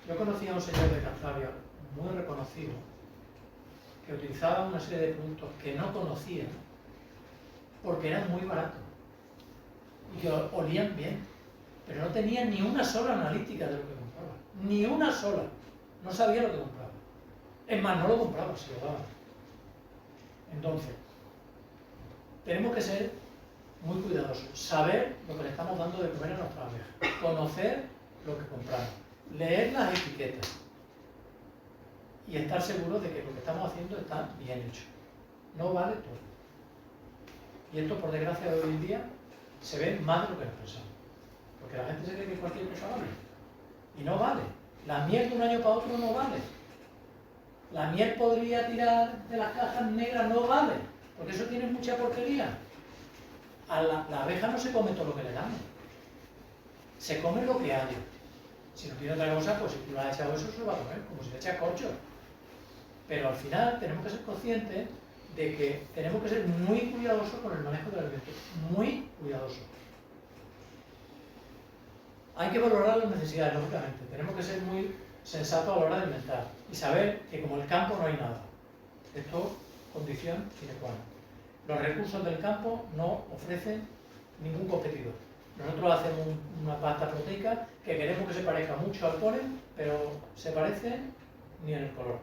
Yo conocía a un señor de Cantabria muy reconocido que utilizaba una serie de productos que no conocía porque eran muy baratos y que olían bien, pero no tenía ni una sola analítica de lo que compraba. Ni una sola. No sabía lo que compraba. Es más, no lo compraba, se lo daban. Entonces, tenemos que ser muy cuidadosos, saber lo que le estamos dando de comer a nuestras abejas, conocer lo que compramos, leer las etiquetas y estar seguros de que lo que estamos haciendo está bien hecho. No vale todo. Y esto, por desgracia, de hoy en día se ve más de lo que nos pensamos. Porque la gente se cree que cualquier cosa vale. Y no vale. La miel de un año para otro no vale. La miel podría tirar de las cajas negras, no vale. Porque eso tiene mucha porquería. A la abeja no se come todo lo que le damos. Se come lo que haya. Si no tiene otra cosa, pues si tú le has echado eso, se lo va a comer, como si le echas corcho. Pero al final tenemos que ser conscientes de que tenemos que ser muy cuidadosos con el manejo del alimento. Muy cuidadosos. Hay que valorar las necesidades, lógicamente. Tenemos que ser muy sensatos a la hora de alimentar y saber que como en el campo no hay nada. Esto, condición sine qua non. Los recursos del campo no ofrecen ningún competidor. Nosotros hacemos una pasta proteica que queremos que se parezca mucho al polen, pero se parece ni en el color.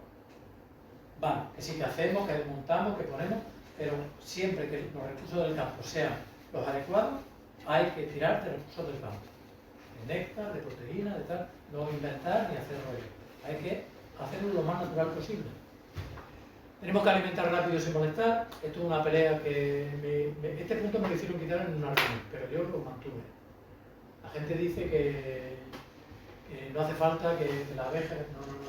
Vale, que sí que hacemos, que desmontamos, que ponemos, pero siempre que los recursos del campo sean los adecuados, hay que tirar de recursos del campo. De néctar, de proteína, de tal, no inventar ni hacer rollo. Hay que hacerlo lo más natural posible. Tenemos que alimentar rápido sin molestar. Esto es una pelea que este punto me lo hicieron quitar en un árbol, pero yo lo mantuve. La gente dice que no hace falta que la abeja... No.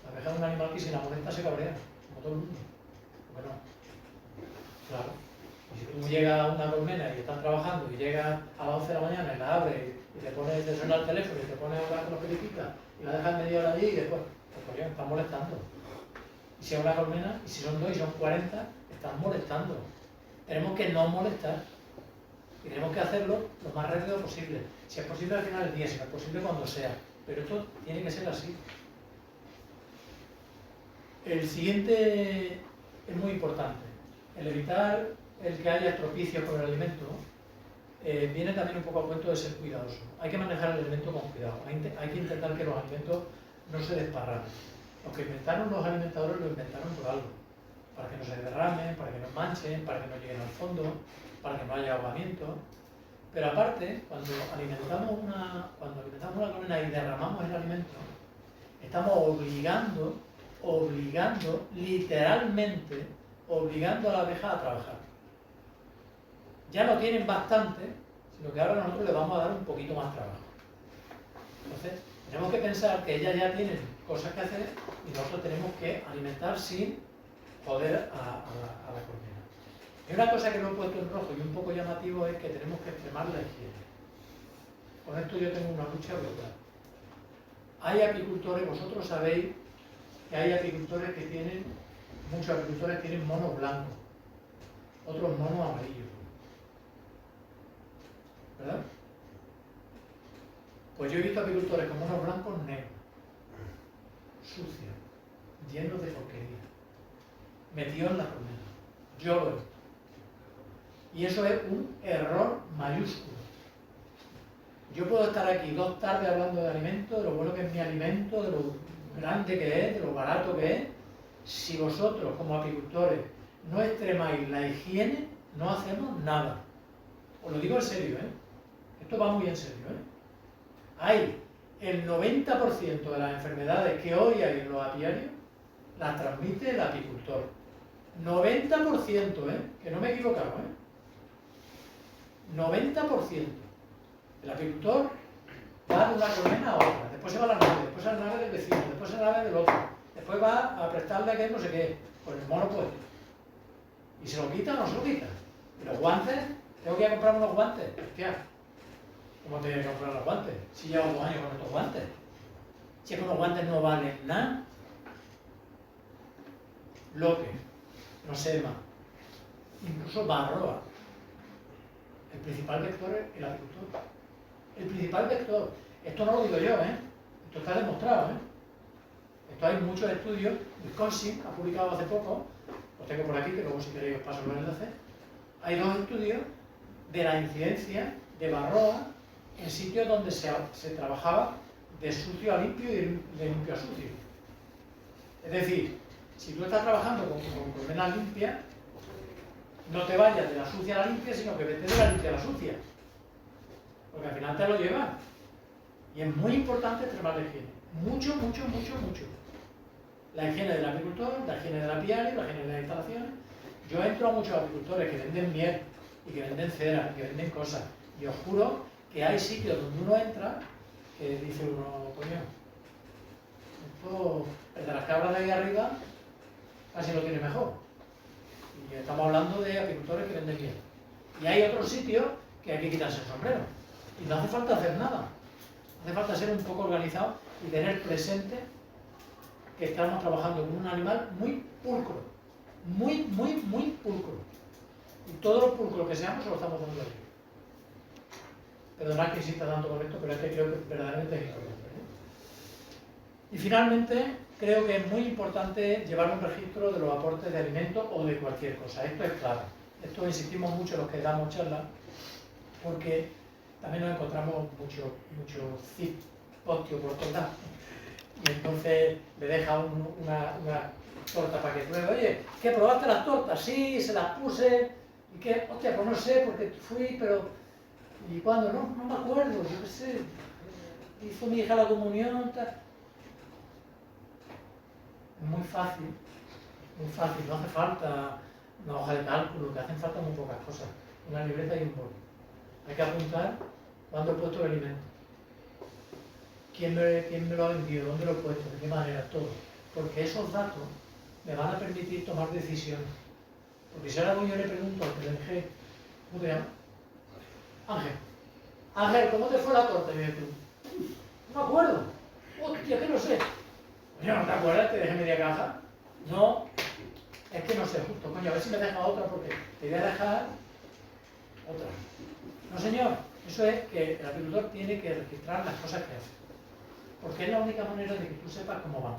La abeja es un animal que si la molesta se cabrea, como todo el mundo. Bueno, claro. Y si tú llegas a una colmena y están trabajando y llegas a las 11 de la mañana y la abres y te pones, te suena el teléfono y te pones a hablar con los periodistas y la dejas media hora allí y después, pues ya están molestando. Y si es una colmena, y si son 2 y son 40, están molestando. Tenemos que no molestar. Y tenemos que hacerlo lo más rápido posible. Si es posible al final del día, si no es posible cuando sea. Pero esto tiene que ser así. El siguiente es muy importante. El evitar el que haya estropicios con el alimento viene también un poco a cuento de ser cuidadoso. Hay que manejar el alimento con cuidado. Hay que intentar que los alimentos no se desparramen. Los que inventaron los alimentadores lo inventaron por algo. Para que no se derramen, para que no manchen, para que no lleguen al fondo, para que no haya ahogamiento. Pero aparte, cuando alimentamos una colmena y derramamos el alimento, estamos literalmente obligando a la abeja a trabajar. Ya no tienen bastante, sino que ahora nosotros le vamos a dar un poquito más trabajo. Entonces, Tenemos que pensar que ellas ya tienen cosas que hacer y nosotros tenemos que alimentar sin joder a la colmena. Y una cosa que lo he puesto en rojo y un poco llamativo es que tenemos que extremar la higiene. Con esto yo tengo una lucha brutal. Hay apicultores, vosotros sabéis que hay apicultores que tienen, muchos apicultores tienen monos blancos, otros monos amarillos. ¿Verdad? Pues yo he visto apicultores con monos blancos negros, sucios, llenos de porquería, metidos en la colmena. Yo lo he visto. Y eso es un error mayúsculo. Yo puedo estar aquí 2 tardes hablando de alimento, de lo bueno que es mi alimento, de lo grande que es, de lo barato que es. Si vosotros, como apicultores, no extremáis la higiene, no hacemos nada. Os lo digo en serio, ¿eh? Esto va muy en serio, ¿eh? Hay el 90% de las enfermedades que hoy hay en los apiarios, las transmite el apicultor. 90%, ¿eh? Que no me he equivocado, ¿eh? 90%. El apicultor va de una colmena a otra, después se va a la nave, después a la nave del vecino, después a la nave del otro, después va a prestarle a que no sé qué, con el mono puesto. Y se lo quita o no se lo quita. ¿Y los guantes? Tengo que ir a comprar unos guantes. Hostia, ¿cómo tengo que comprar los guantes? Si llevo 2 años con estos guantes. Si es que los guantes no valen nada. Loque, no sé más. Incluso Varroa. El principal vector es el apicultor. El principal vector. Esto no lo digo yo, ¿eh? Esto está demostrado, ¿eh? Esto hay muchos estudios. Wisconsin ha publicado hace poco, los tengo por aquí, que luego si queréis os paso los enlaces. Hay 2 estudios de la incidencia de Varroa en sitios donde se trabajaba de sucio a limpio y de limpio a sucio. Es decir, si tú estás trabajando con colmenas limpias, no te vayas de la sucia a la limpia, sino que vete de la limpia a la sucia. Porque al final te lo llevas. Y es muy importante extremar la higiene. Mucho, mucho, mucho, mucho. La higiene del apicultor, la higiene del apiario, la higiene de las instalaciones. Yo entro a muchos apicultores que venden miel y que venden cera, que venden cosas. Y os juro que hay sitios donde uno entra que dice uno, coño, esto, el de las cabras de ahí arriba, casi lo tiene mejor. Y estamos hablando de apicultores que venden miel. Y hay otros sitios que hay que quitarse el sombrero. Y no hace falta hacer nada. Hace falta ser un poco organizado y tener presente que estamos trabajando con un animal muy pulcro. Muy, muy, muy pulcro. Y todos los pulcros que seamos se lo estamos dando aquí. Perdonad que insista tanto con esto, pero es que creo que verdaderamente es importante, ¿eh? Y finalmente, creo que es muy importante llevar un registro de los aportes de alimentos o de cualquier cosa. Esto es clave. Esto insistimos mucho los que damos charlas, porque también nos encontramos mucho postio por todos lados. Y entonces le deja una torta para que pruebe. Oye, ¿qué probaste las tortas? Sí, se las puse. ¿Y qué? Hostia, pues no sé, porque fui, pero... ¿Y cuándo? No me acuerdo, yo qué sé. Hizo mi hija la comunión, tal. Muy fácil, no hace falta una hoja de cálculo, que hacen falta muy pocas cosas. Una libreta y un boli. Hay que apuntar cuándo he puesto el alimento. ¿Quién me lo ha vendido? ¿Dónde lo he puesto? ¿De qué manera? Todo. Porque esos datos me van a permitir tomar decisiones. Porque si ahora yo le pregunto al que le dejé, ¿cómo te llamas? Ángel. Ángel, ¿cómo te fue la torta? Y me dice, no me acuerdo. Hostia, que no sé. Coño, ¿no te acuerdas? Te dejé media caja. No, es que no sé, justo, coño, a ver si me deja otra porque te voy a dejar otra. No, señor, eso es que el apicultor tiene que registrar las cosas que hace. Porque es la única manera de que tú sepas cómo van.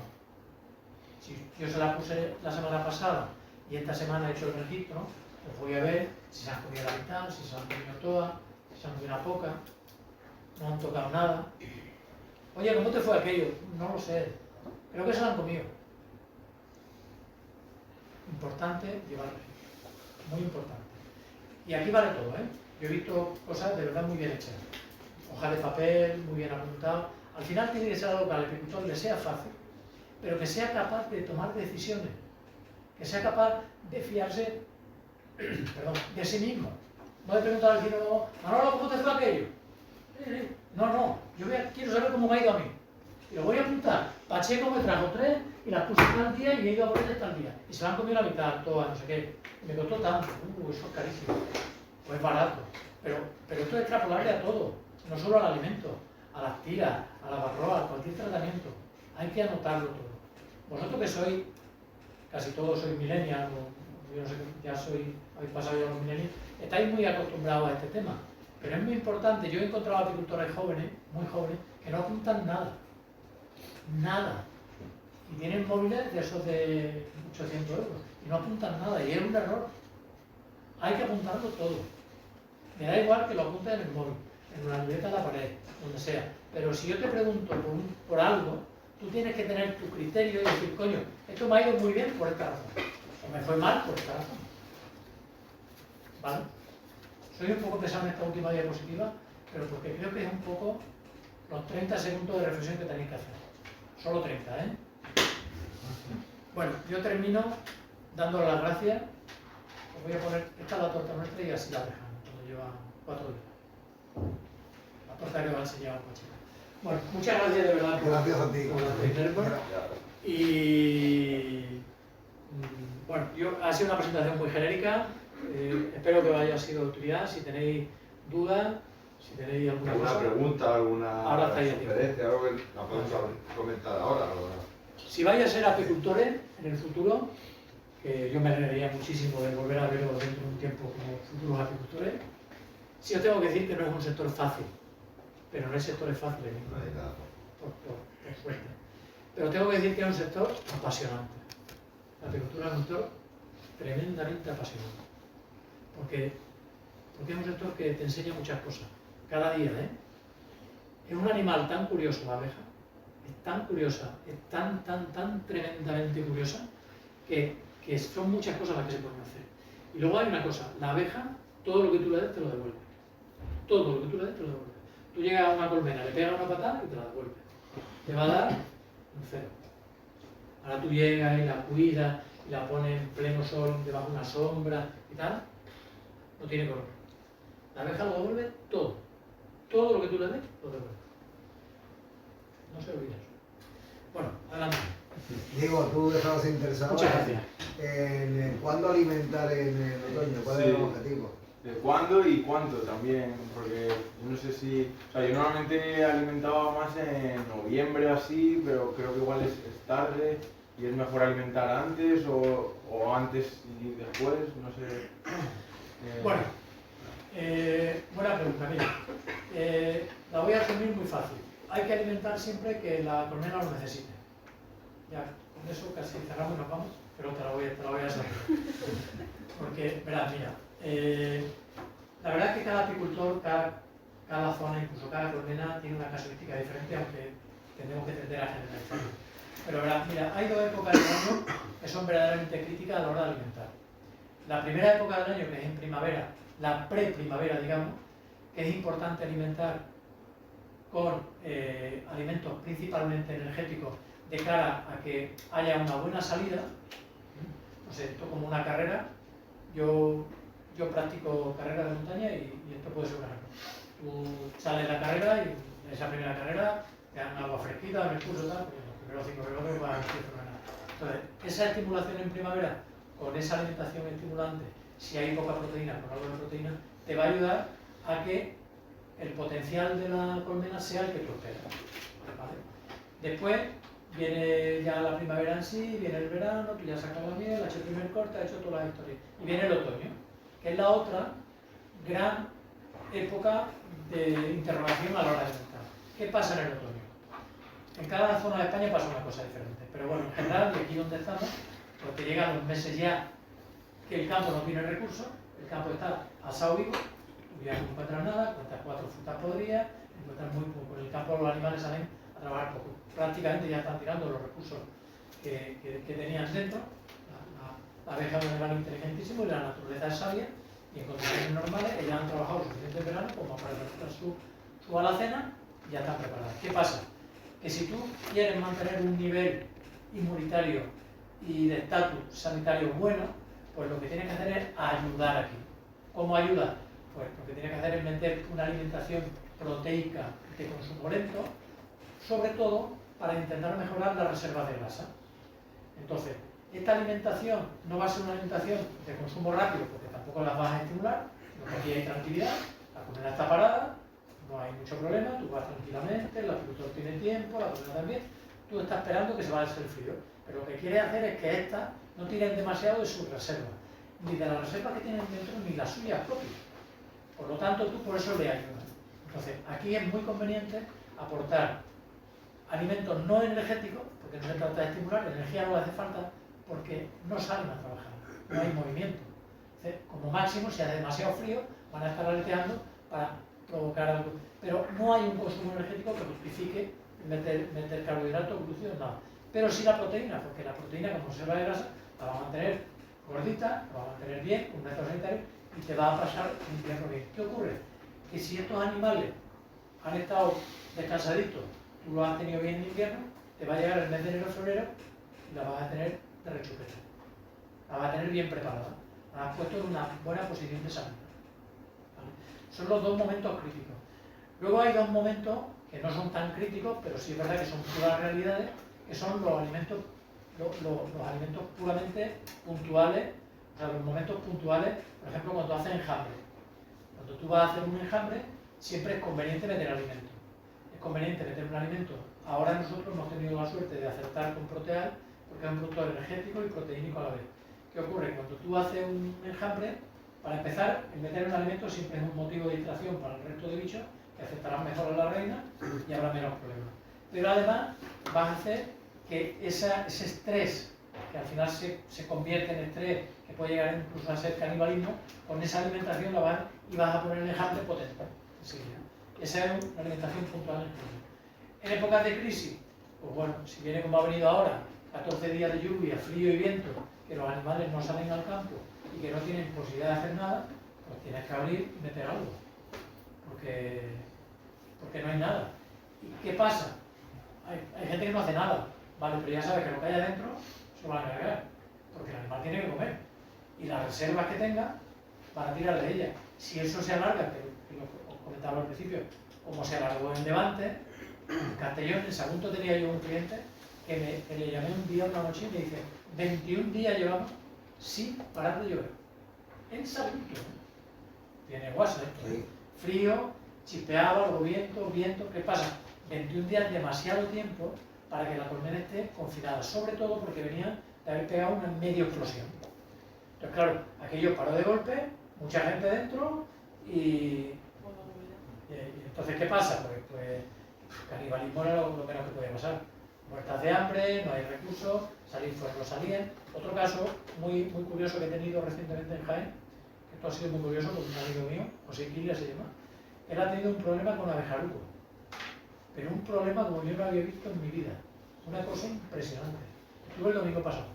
Si yo se la puse la semana pasada y esta semana he hecho el registro, pues voy a ver si se han comido la mitad, si se han comido todas, si se han comido una poca, no han tocado nada. Oye, ¿cómo te fue aquello? No lo sé. Creo que se lo han comido. Importante llevar registro. Muy importante. Y aquí vale todo, ¿eh? Yo he visto cosas de verdad muy bien hechas. Hoja de papel, muy bien apuntado. Al final tiene que ser algo que al agricultor le sea fácil, pero que sea capaz de tomar decisiones. Que sea capaz de fiarse de sí mismo. No de preguntar al vecino, Manolo, ¿cómo te fue aquello? No, yo quiero saber cómo me ha ido a mí. Y lo voy a apuntar. Pacheco me trajo 3 y las puse tal día y he ido a por ellas tal día. Y se me han comido la mitad, todas, no sé qué. Y me costó tanto. Eso es carísimo. Pues es barato. Pero esto es extrapolable a todo. No solo al alimento, a las tiras, a la barroa, a cualquier tratamiento. Hay que anotarlo todo. Vosotros que sois, casi todos sois millennials, yo no sé, ya habéis pasado ya los millennials, estáis muy acostumbrados a este tema. Pero es muy importante, yo he encontrado apicultores jóvenes, muy jóvenes, que no apuntan nada. Nada. Y tienen móviles de esos de 800 euros. Y no apuntan nada. Y es un error. Hay que apuntarlo todo. Me da igual que lo apuntes en el móvil, en una libreta de la pared, donde sea. Pero si yo te pregunto por algo, tú tienes que tener tu criterio y decir, coño, esto me ha ido muy bien por esta razón. O me fue mal por esta razón. ¿Vale? Soy un poco pesado en esta última diapositiva, pero porque creo que es un poco los 30 segundos de reflexión que tenéis que hacer. Solo 30, ¿eh? Bueno, yo termino dándole las gracias. Os voy a poner, esta es la torta nuestra y así la dejamos, cuando lleva 4 días. La torta que os ha enseñado Pacheco. Bueno, muchas gracias de verdad Gracias a ti. por atendernos. Y bueno, ha sido una presentación muy genérica. Espero que os haya sido de utilidad. Si tenéis dudas, si tenéis alguna pregunta, alguna sugerencia, algo que la podemos comentar ahora. Si vais a ser apicultores en el futuro, que yo me alegraría muchísimo de volver a veros dentro de un tiempo como futuros apicultores, sí os tengo que decir que no es un sector fácil, pero no hay sectores fáciles, por suerte. Pero tengo que decir que es un sector apasionante. La apicultura es un sector tremendamente apasionante. Porque es un sector que te enseña muchas cosas, cada día, ¿eh? Es un animal tan curioso, la abeja, es tan curiosa, es tan tremendamente curiosa, que son muchas cosas las que se pueden hacer. Y luego hay una cosa, la abeja, todo lo que tú le des te lo devuelve. Todo lo que tú le des te lo devuelve. Tú llegas a una colmena, le pegas una patada y te la devuelve. Te va a dar un 0. Ahora tú llegas y la cuidas, y la pones en pleno sol, debajo de una sombra y tal, no tiene color. La abeja lo devuelve todo. Todo lo que tú le des, lo devuelve. No se olvida eso. Bueno, adelante. Diego, tú estabas interesado en cuándo alimentar en el otoño, ¿cuál es el objetivo? De cuándo y cuánto también, porque yo no sé si... O sea, yo normalmente alimentaba más en noviembre así, pero creo que igual es tarde y es mejor alimentar antes o antes y después, no sé. Bueno, buena pregunta, mira. La voy a resumir muy fácil. Hay que alimentar siempre que la colmena lo necesite. Ya, con eso casi cerramos y nos vamos, pero te la voy a salir. Porque, verás, mira, la verdad es que cada apicultor, cada zona, incluso cada colmena, tiene una casuística diferente, aunque tenemos que tender a generalizar. Pero verás, mira, hay 2 épocas del año que son verdaderamente críticas a la hora de alimentar. La primera época del año, que es en primavera, la preprimavera, digamos, que es importante alimentar con alimentos principalmente energéticos de cara a que haya una buena salida. No sé, esto como una carrera. Yo practico carrera de montaña y esto puede ser una carrera. Tú sales de la carrera y en esa primera carrera te dan agua fresquita en el curso tal, porque los primeros 5 kilómetros van a nada. Entonces, esa estimulación en primavera con esa alimentación estimulante, si hay poca proteína, con algo de proteína, te va a ayudar a que el potencial de la colmena sea el que tú esperas. ¿Vale? Después viene ya la primavera en sí, viene el verano, tú ya sacas la miel, has hecho el primer corte, has hecho todas las historias. Y viene el otoño, que es la otra gran época de interrogación a la hora de alimentar. ¿Qué pasa en el otoño? En cada zona de España pasa una cosa diferente, pero bueno, en general, y aquí donde estamos, porque llegan los meses ya que el campo no tiene recursos, el campo está asado vivo, tú ya no encuentras nada, encuentras 4 frutas podridas, encuentras muy poco. En el campo los animales salen a trabajar poco. Prácticamente ya están tirando los recursos que tenían dentro. La abeja es un animal inteligentísimo y la naturaleza es sabia, y en condiciones normales ellas han trabajado suficiente en verano como para realizar su alacena y ya están preparadas. ¿Qué pasa? Que si tú quieres mantener un nivel inmunitario y de estatus sanitario bueno, pues lo que tienes que hacer es ayudar aquí. ¿Cómo ayuda? Pues lo que tienes que hacer es meter una alimentación proteica de consumo lento, sobre todo para intentar mejorar las reservas de grasa. Entonces, esta alimentación no va a ser una alimentación de consumo rápido, porque tampoco las vas a estimular, sino que aquí hay tranquilidad, la colmena está parada, no hay mucho problema, tú vas tranquilamente, el apicultor tiene tiempo, la colmena también, tú estás esperando que se vaya a hacer frío, pero lo que quiere hacer es que estas no tiren demasiado de sus reservas, ni de las reservas que tienen dentro, ni las suyas propias. Por lo tanto, tú por eso le ayudas. Entonces, aquí es muy conveniente aportar alimentos no energéticos, porque no se trata de estimular, energía no le hace falta, porque no salen a trabajar, no hay movimiento. Entonces, como máximo, si hace demasiado frío, van a estar aleteando para provocar algo. Pero no hay un consumo energético que justifique meter carbohidratos, glúcidos, nada. Pero sí la proteína, porque la proteína, como reserva de grasa, la va a mantener gordita, la va a mantener bien, con un método sanitario, y te va a pasar el invierno bien. ¿Qué ocurre? Que si estos animales han estado descansaditos, tú los has tenido bien en invierno, te va a llegar el mes de enero-febrero y la vas a tener de rechupete. La vas a tener bien preparada. La has puesto en una buena posición de salud. ¿Vale? Son los dos momentos críticos. Luego hay dos momentos que no son tan críticos, pero sí es verdad que son puras realidades, que son los alimentos, los alimentos puramente puntuales, o sea, los momentos puntuales, por ejemplo, cuando haces enjambre. Cuando tú vas a hacer un enjambre, siempre es conveniente meter alimento. Es conveniente meter un alimento. Ahora nosotros hemos tenido la suerte de acertar con Proteal, porque es un producto energético y proteínico a la vez. ¿Qué ocurre? Cuando tú haces un enjambre, para empezar, el meter un alimento siempre es un motivo de distracción para el resto de bichos, que aceptarán mejor a la reina y habrá menos problemas. Pero además vas a hacer que ese estrés, que al final se convierte en estrés, que puede llegar incluso a ser canibalismo, con esa alimentación la vas y vas a poner el enjambre potente. Esa es una alimentación puntual. En épocas de crisis, pues bueno, si viene como ha venido ahora, 14 días de lluvia, frío y viento, que los animales no salen al campo y que no tienen posibilidad de hacer nada, pues tienes que abrir y meter algo. Porque no hay nada. ¿Y qué pasa? Hay gente que no hace nada, vale, pero ya sabes que lo que hay adentro se lo van a cargar, porque el animal tiene que comer. Y las reservas que tenga van a tirar de ellas. Si eso se alarga, que lo comentaba al principio, como se alargó en Levante, en Castellón, en Sagunto tenía yo un cliente que le llamé un día, una noche, y me dice, 21 días llevamos sin parar de llover. En Sagunto. Tiene guasa, ¿eh? Frío, chispeaba, luego viento, ¿qué pasa? 21 días demasiado tiempo para que la colmena esté confinada, sobre todo porque venía de haber pegado una medio explosión. Entonces, claro, aquello paró de golpe, mucha gente dentro y entonces, ¿qué pasa? Pues canibalismo era lo menos que podía pasar. Muertas de hambre, no hay recursos, salir fuera no salían. Otro caso muy curioso que he tenido recientemente en Jaén, que esto ha sido muy curioso porque un amigo mío, José Quilia se llama, él ha tenido un problema con abejaruco, pero un problema como yo no había visto en mi vida, una cosa impresionante. Estuve el domingo pasado,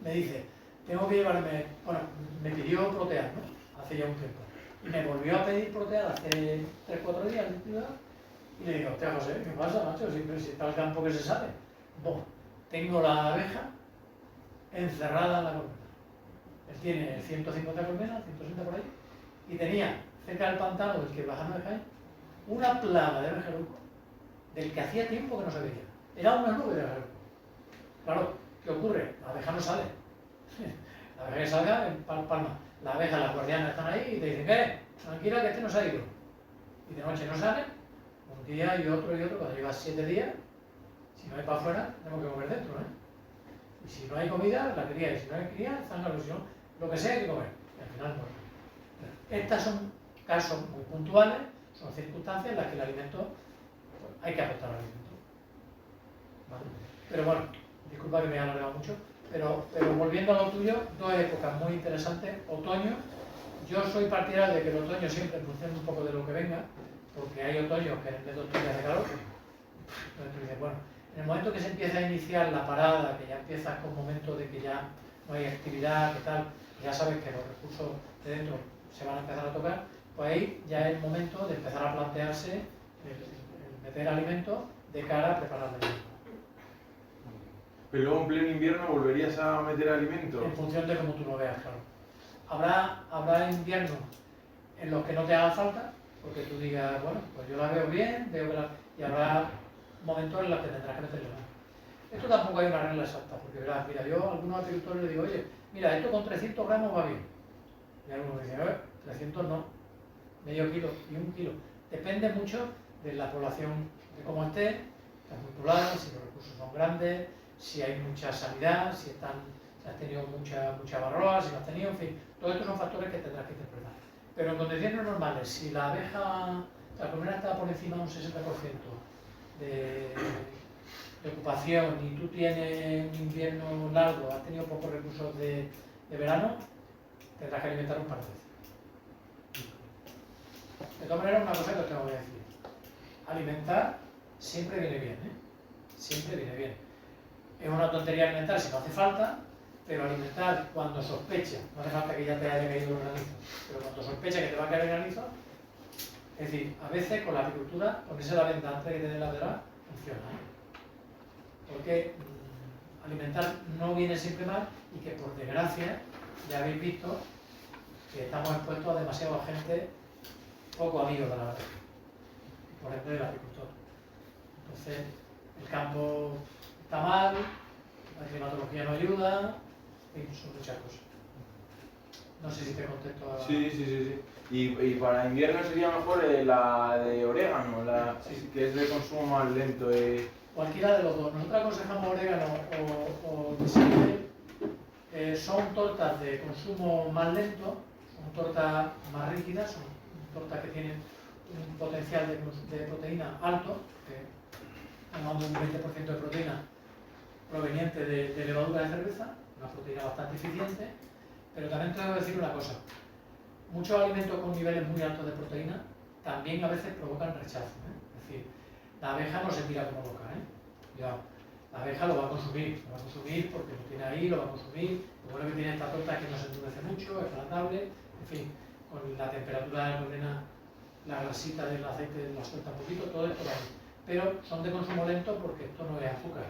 me dice, tengo que llevarme, bueno, me pidió Proteal, ¿no? Hace ya un tiempo, y me volvió a pedir Proteal hace 3-4 días, y le digo, hostia José, ¿qué pasa, macho? Si está el campo que se sale. Bueno, tengo la abeja encerrada en la colmena. Él tiene 150 colmenas, 160 por ahí, y tenía cerca del pantano del que bajamos de Jaén una plaga de abejaruco del que hacía tiempo que no se veía. Era una nube de abejaruco. Claro, ¿qué ocurre? La abeja no sale. La abeja que salga en palma. La abeja, las guardianas están ahí y te dicen, ¿qué? Tranquila que este no se ha ido. Y de noche no sale, un día y otro, cuando llevas 7 días, si no hay para afuera, tenemos que comer dentro, ¿eh? Y si no hay comida, la cría, y si no hay cría, están la ilusión, lo que sea hay que comer. Y al final muere. Estas son casos muy puntuales, son circunstancias en las que el alimento, pues, hay que aportar al alimento. ¿Vale? Pero bueno, disculpa que me haya alargado mucho, pero volviendo a lo tuyo, dos épocas muy interesantes. Otoño, yo soy partidario de que el otoño siempre funcione un poco de lo que venga, porque hay otoños que en el mes de otoño hace calor. Entonces tú dices, bueno, en el momento que se empieza a iniciar la parada, que ya empiezas con momentos de que ya no hay actividad, que tal, ya sabes que los recursos de dentro se van a empezar a tocar, pues ahí ya es el momento de empezar a plantearse el meter alimentos de cara a preparar el alimento. Pero luego en pleno invierno volverías a meter alimentos. En función de cómo tú lo veas, claro. Habrá inviernos en los que no te haga falta, porque tú digas, bueno, pues yo la veo bien, y habrá momentos en los que tendrás que meterle más. Esto tampoco hay una regla exacta, porque verás, mira, yo a algunos agricultores les digo, oye, mira, esto con 300 gramos va bien. Y algunos me dicen, 300 no, medio kilo y 1 kilo. Depende mucho de la población, de cómo esté, está muy poblada, si los recursos son grandes, si hay mucha sanidad, si has tenido mucha barroa, si no has tenido, en fin, todos estos son factores que tendrás que interpretar. Pero en condiciones normales, si la abeja, la colmena está por encima de un 60% de ocupación y tú tienes un invierno largo, has tenido pocos recursos de verano, tendrás que alimentar un par de veces. De todas maneras, una cosa que os tengo que decir. Alimentar siempre viene bien, ¿eh? Siempre viene bien. Es una tontería alimentar si no hace falta, pero alimentar cuando sospecha, no hace falta que ya te haya caído el granizo, pero cuando sospecha que te va a caer el granizo, es decir, a veces con la apicultura, ponerse la venda antes de que te dé la lateral, funciona, ¿eh? Porque alimentar no viene siempre mal y que por desgracia ya habéis visto que estamos expuestos a demasiada gente poco amigo de la abeja, por ejemplo del apicultor. Entonces el campo está mal, la climatología no ayuda, en fin, son muchas cosas. No sé si te contesto a... Sí. Y para invierno sería mejor la de orégano, que es de consumo más lento. Cualquiera de los dos. Nosotros aconsejamos orégano o bisel. Son tortas de consumo más lento, son tortas más rígidas, son tortas que tienen un potencial de proteína alto, hablando de un 20% de proteína proveniente de levadura de cerveza, una proteína bastante eficiente, pero también tengo que decir una cosa. Muchos alimentos con niveles muy altos de proteína también a veces provocan rechazo, ¿eh? Es decir, la abeja no se tira como loca, ¿eh? Ya, la abeja lo va a consumir porque lo tiene ahí, lo va a consumir. Lo bueno que tiene esta torta es que no se endurece mucho, es palatable, en fin, con la temperatura de la colmena, la grasita del aceite la suelta un poquito, todo esto va bien. Pero son de consumo lento porque esto no es azúcar,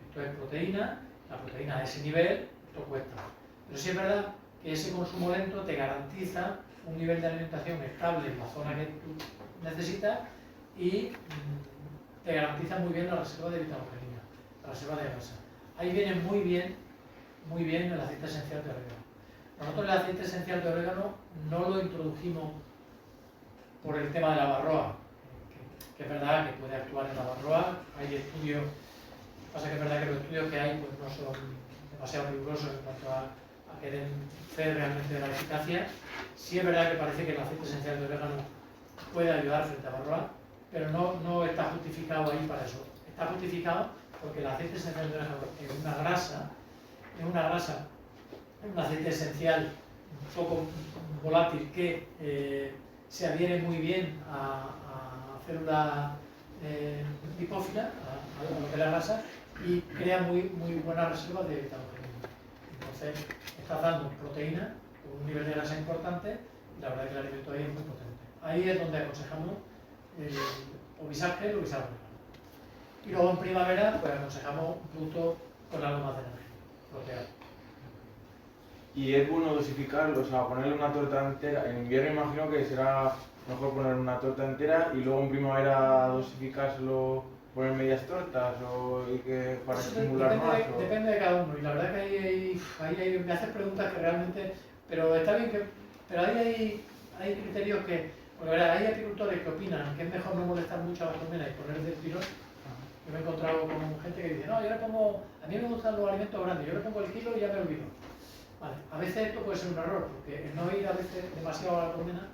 esto es proteína, la proteína a ese nivel, esto cuesta. Pero sí es verdad que ese consumo lento te garantiza un nivel de alimentación estable en la zona que tú necesitas y te garantiza muy bien la reserva de vitaminas, la reserva de grasa. Ahí viene muy bien el aceite esencial de orégano. Nosotros el aceite esencial de orégano no lo introdujimos por el tema de la varroa, que es verdad que puede actuar en la varroa. Hay estudios, pasa que es verdad que los estudios que hay pues no son demasiado rigurosos en cuanto a que den fe realmente de la eficacia. Sí es verdad que parece que el aceite esencial de orégano puede ayudar frente a varroa, pero no está justificado ahí para eso. Está justificado porque el aceite esencial de orégano es una grasa, es un aceite esencial un poco volátil que se adhiere muy bien a células lipófilas, a lo que es la grasa, y crea muy buena reserva de beta-glucanina. Entonces, estás dando proteína con un nivel de grasa importante y la verdad es que el alimento ahí es muy potente. Ahí es donde aconsejamos o bisaje o bisaje. Y luego en primavera pues aconsejamos un producto con algo más de energía, proteína. Y es bueno dosificarlo, o sea, ponerle una torta entera. En invierno imagino que será mejor poner una torta entera y luego en primavera dosificárselo, poner medias tortas para estimular más. Depende de cada uno, y la verdad que ahí me haces preguntas que realmente, pero está bien que, pero ahí hay criterios que, porque verá, hay apicultores que opinan que es mejor no molestar mucho a la colmena y poner del tirón. Yo me he encontrado con gente que dice, no, yo le pongo, a mí me gustan los alimentos grandes, yo le pongo el kilo y ya me olvido. Vale, a veces esto puede ser un error, porque el no ir a veces demasiado a la colmena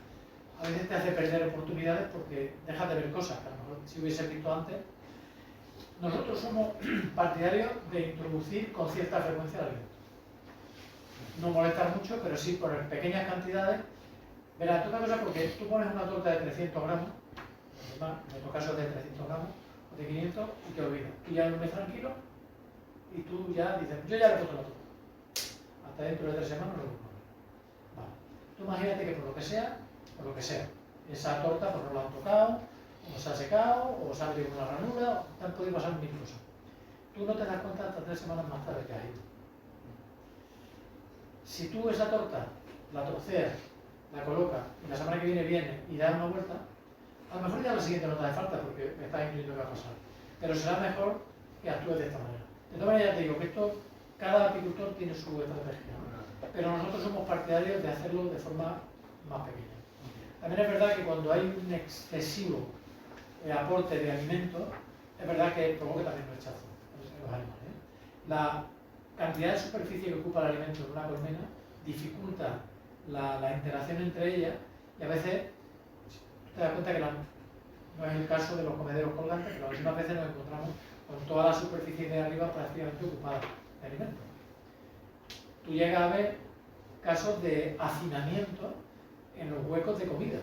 a veces te hace perder oportunidades porque dejas de ver cosas que a lo mejor si hubiese visto antes. Nosotros somos partidarios de introducir con cierta frecuencia el alimento. No molestar mucho, pero sí por pequeñas cantidades. Verás, esto es una cosa porque tú pones una torta de 300 gramos, en otro caso de 300 gramos, o de 500, y te olvidas. Y ya no me tranquilo, y tú ya dices, yo ya le he puesto la torta. Hasta dentro de 3 semanas no lo pongo. Vale. Tú imagínate que por lo que sea, esa torta pues no la han tocado, o se ha secado, o se ha metido una ranura, o te han podido pasar mil cosas. Tú no te das cuenta hasta 3 semanas más tarde que has ido. Si tú esa torta la troceas, la colocas, y la semana que viene y das una vuelta, a lo mejor ya la siguiente no te hace falta porque me estás incluyendo que va a pasar. pero será mejor que actúes de esta manera. De todas maneras, ya te digo que esto, cada apicultor tiene su estrategia, ¿no? Pero nosotros somos partidarios de hacerlo de forma más pequeña. También es verdad que cuando hay un excesivo aporte de alimento, es verdad que provoca también rechazo en los animales, ¿eh? La cantidad de superficie que ocupa el alimento en una colmena dificulta la interacción entre ellas y a veces te das cuenta que no es el caso de los comederos colgantes, pero algunas veces nos encontramos con toda la superficie de arriba prácticamente ocupada de alimento. Tú llegas a ver casos de hacinamiento en los huecos de comida.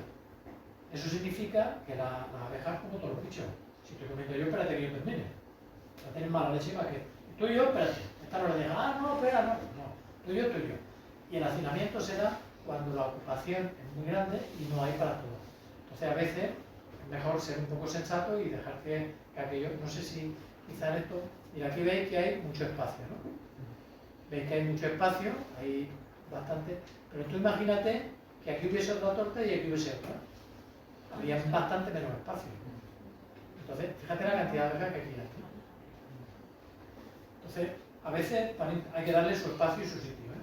Eso significa que la abeja es como todos los bichos. Si estoy comiendo yo, espérate que yo termine. No tienes mala leche para que tú y yo, espérate. Esta no le diga, no, espera, no. Tú y yo. Y el hacinamiento se da cuando la ocupación es muy grande y no hay para todos. Entonces, a veces es mejor ser un poco sensato y dejar que aquello, no sé si quizá en esto, mira, aquí veis que hay mucho espacio, ¿no? Veis que hay mucho espacio, hay bastante, pero tú imagínate que aquí hubiese otra torta y aquí hubiese otra. Habría bastante menos espacio. Entonces, fíjate la cantidad de abejas que aquí hay. Entonces, a veces también hay que darle su espacio y su sitio, ¿eh?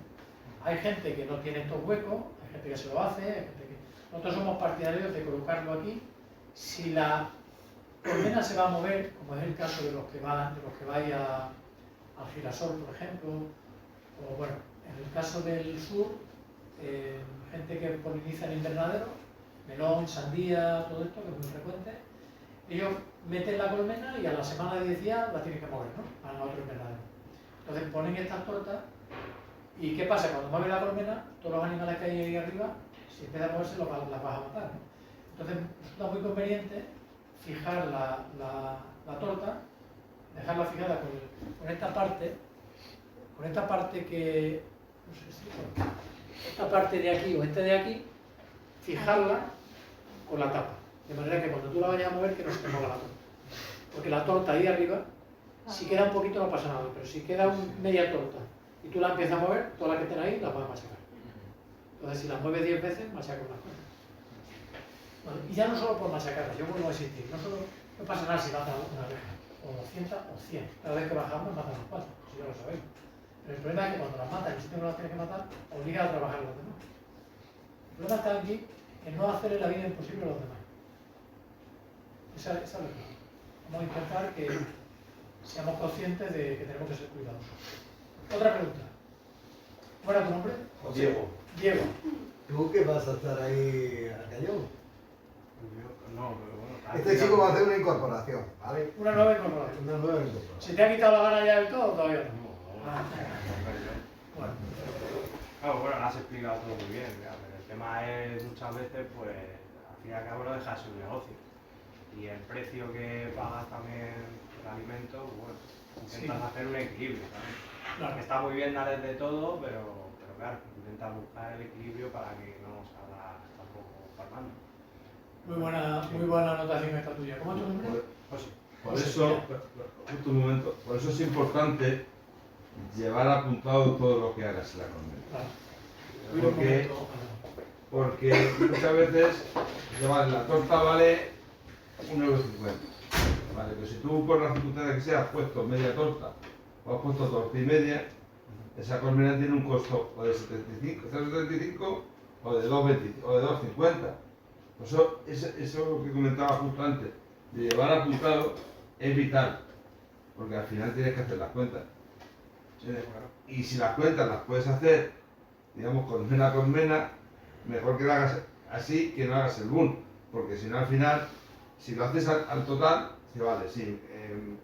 Hay gente que no tiene estos huecos, hay gente que se lo hace, hay gente que... Nosotros somos partidarios de colocarlo aquí. Si la colmena se va a mover, como es el caso de los que vais al girasol, por ejemplo, o bueno, en el caso del sur, gente que poliniza en invernadero, melón, sandía, todo esto, que es muy frecuente, ellos meten la colmena y a la semana de 10 días la tienen que mover, ¿no? Van a otro invernadero. Entonces ponen estas tortas y ¿qué pasa? Cuando mueven la colmena, todos los animales que hay ahí arriba, si empieza a moverse, las vas a matar, ¿no? Entonces resulta muy conveniente fijar la torta, dejarla fijada con esta parte que, no sé si, bueno, esta parte de aquí o de aquí, fijarla con la tapa, de manera que cuando tú la vayas a mover que no se te mueva la torta. Porque la torta ahí arriba, si queda un poquito no pasa nada, pero si queda media torta y tú la empiezas a mover, todas las que estén ahí las vas a machacar. Entonces si las mueves 10 veces, machaca unas cosas. Bueno, y ya no solo por machacarlas, yo vuelvo a insistir, no pasa nada si mata una abeja, o 200 o 100. Cada vez que bajamos matan los 4, si ya lo sabéis. Pero el problema es que cuando las matan y el sitio que las tienes que matar, obliga a trabajar a los demás. El problema está aquí en no hacerle la vida imposible a los demás. Esa es la clave. Vamos a intentar que seamos conscientes de que tenemos que ser cuidadosos. Otra pregunta. ¿Cuál era tu nombre? Diego. Diego. ¿Tú qué vas a estar ahí al cañón? No, pero bueno. Este chico va a hacer una incorporación, ¿vale? Una nueva incorporación. Una nueva incorporación. ¿Se te ha quitado la gana ya del todo o todavía no? Bueno. Claro, bueno, lo has explicado todo muy bien, pero el tema es muchas veces, pues, al fin y al cabo lo dejas en un negocio. Y el precio que pagas también por el alimento, pues, bueno, intentas hacer un equilibrio también. Claro. Que está muy bien darles de todo, pero claro, intentas buscar el equilibrio para que no salga tampoco palmando. Muy buena anotación esta tuya. ¿Cómo es tu nombre? Pues sí. Por eso, justo un momento, por eso es importante llevar apuntado todo lo que hagas en la colmena. Claro. Porque muchas veces, vale, la torta vale 1,50 €. Vale, pero si tú por la circunstancia que sea has puesto media torta o has puesto torta y media, esa colmena tiene un costo o de 0,75 o de 2,50. Por eso que comentaba justo antes, de llevar apuntado es vital, porque al final tienes que hacer las cuentas. Y si las cuentas las puedes hacer, digamos, colmena a colmena, mejor que lo hagas así que no hagas el boom, porque si no al final, si lo haces al total, te vale, sí,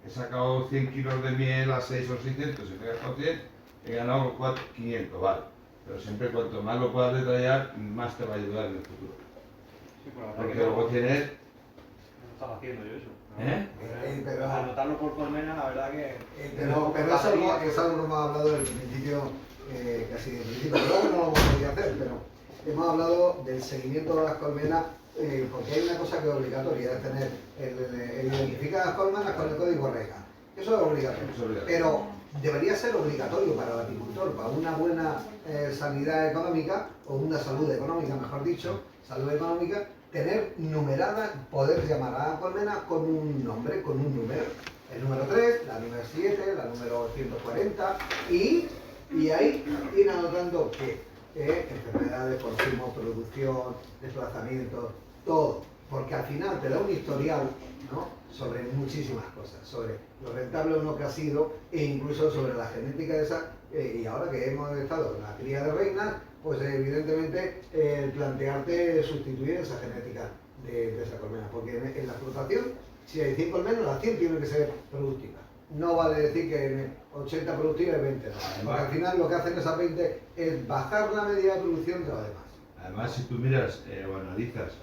he sacado 100 kilos de miel a 6 o 600, si me he gastado 100, he ganado 500, vale. Pero siempre cuanto más lo puedas detallar, más te va a ayudar en el futuro. Sí, Porque luego tienes... No estaba haciendo yo eso. Pero- anotarlo por colmena, la verdad que... Pero eso es algo que hemos hablado desde el principio, casi desde el principio. Luego no lo hemos podido hacer, pero hemos hablado del seguimiento de las colmenas, porque hay una cosa que es obligatoria, es tener el identificar las colmenas con el código REGA. Eso es obligatorio. Pero debería ser obligatorio para el apicultor, para una buena sanidad económica, o una salud económica, mejor dicho, salud económica, tener numeradas, poder llamar a la colmena con un nombre, con un número. el número 3, la número 7, la número 140 y ahí ir anotando que enfermedades, consumo, producción, desplazamientos, todo, porque al final te da un historial, ¿no?, sobre muchísimas cosas, sobre lo rentable o no que ha sido e incluso sobre la genética de esa, y ahora que hemos estado en la cría de reinas, pues evidentemente plantearte sustituir esa genética de esa colmena, porque en la explotación, si hay 100 colmenas, las 100 tienen que ser productivas. No vale decir que 80 productivas y 20 no. Porque al final lo que hacen esas 20 es bajar la media de producción de lo demás. Además, si tú miras o analizas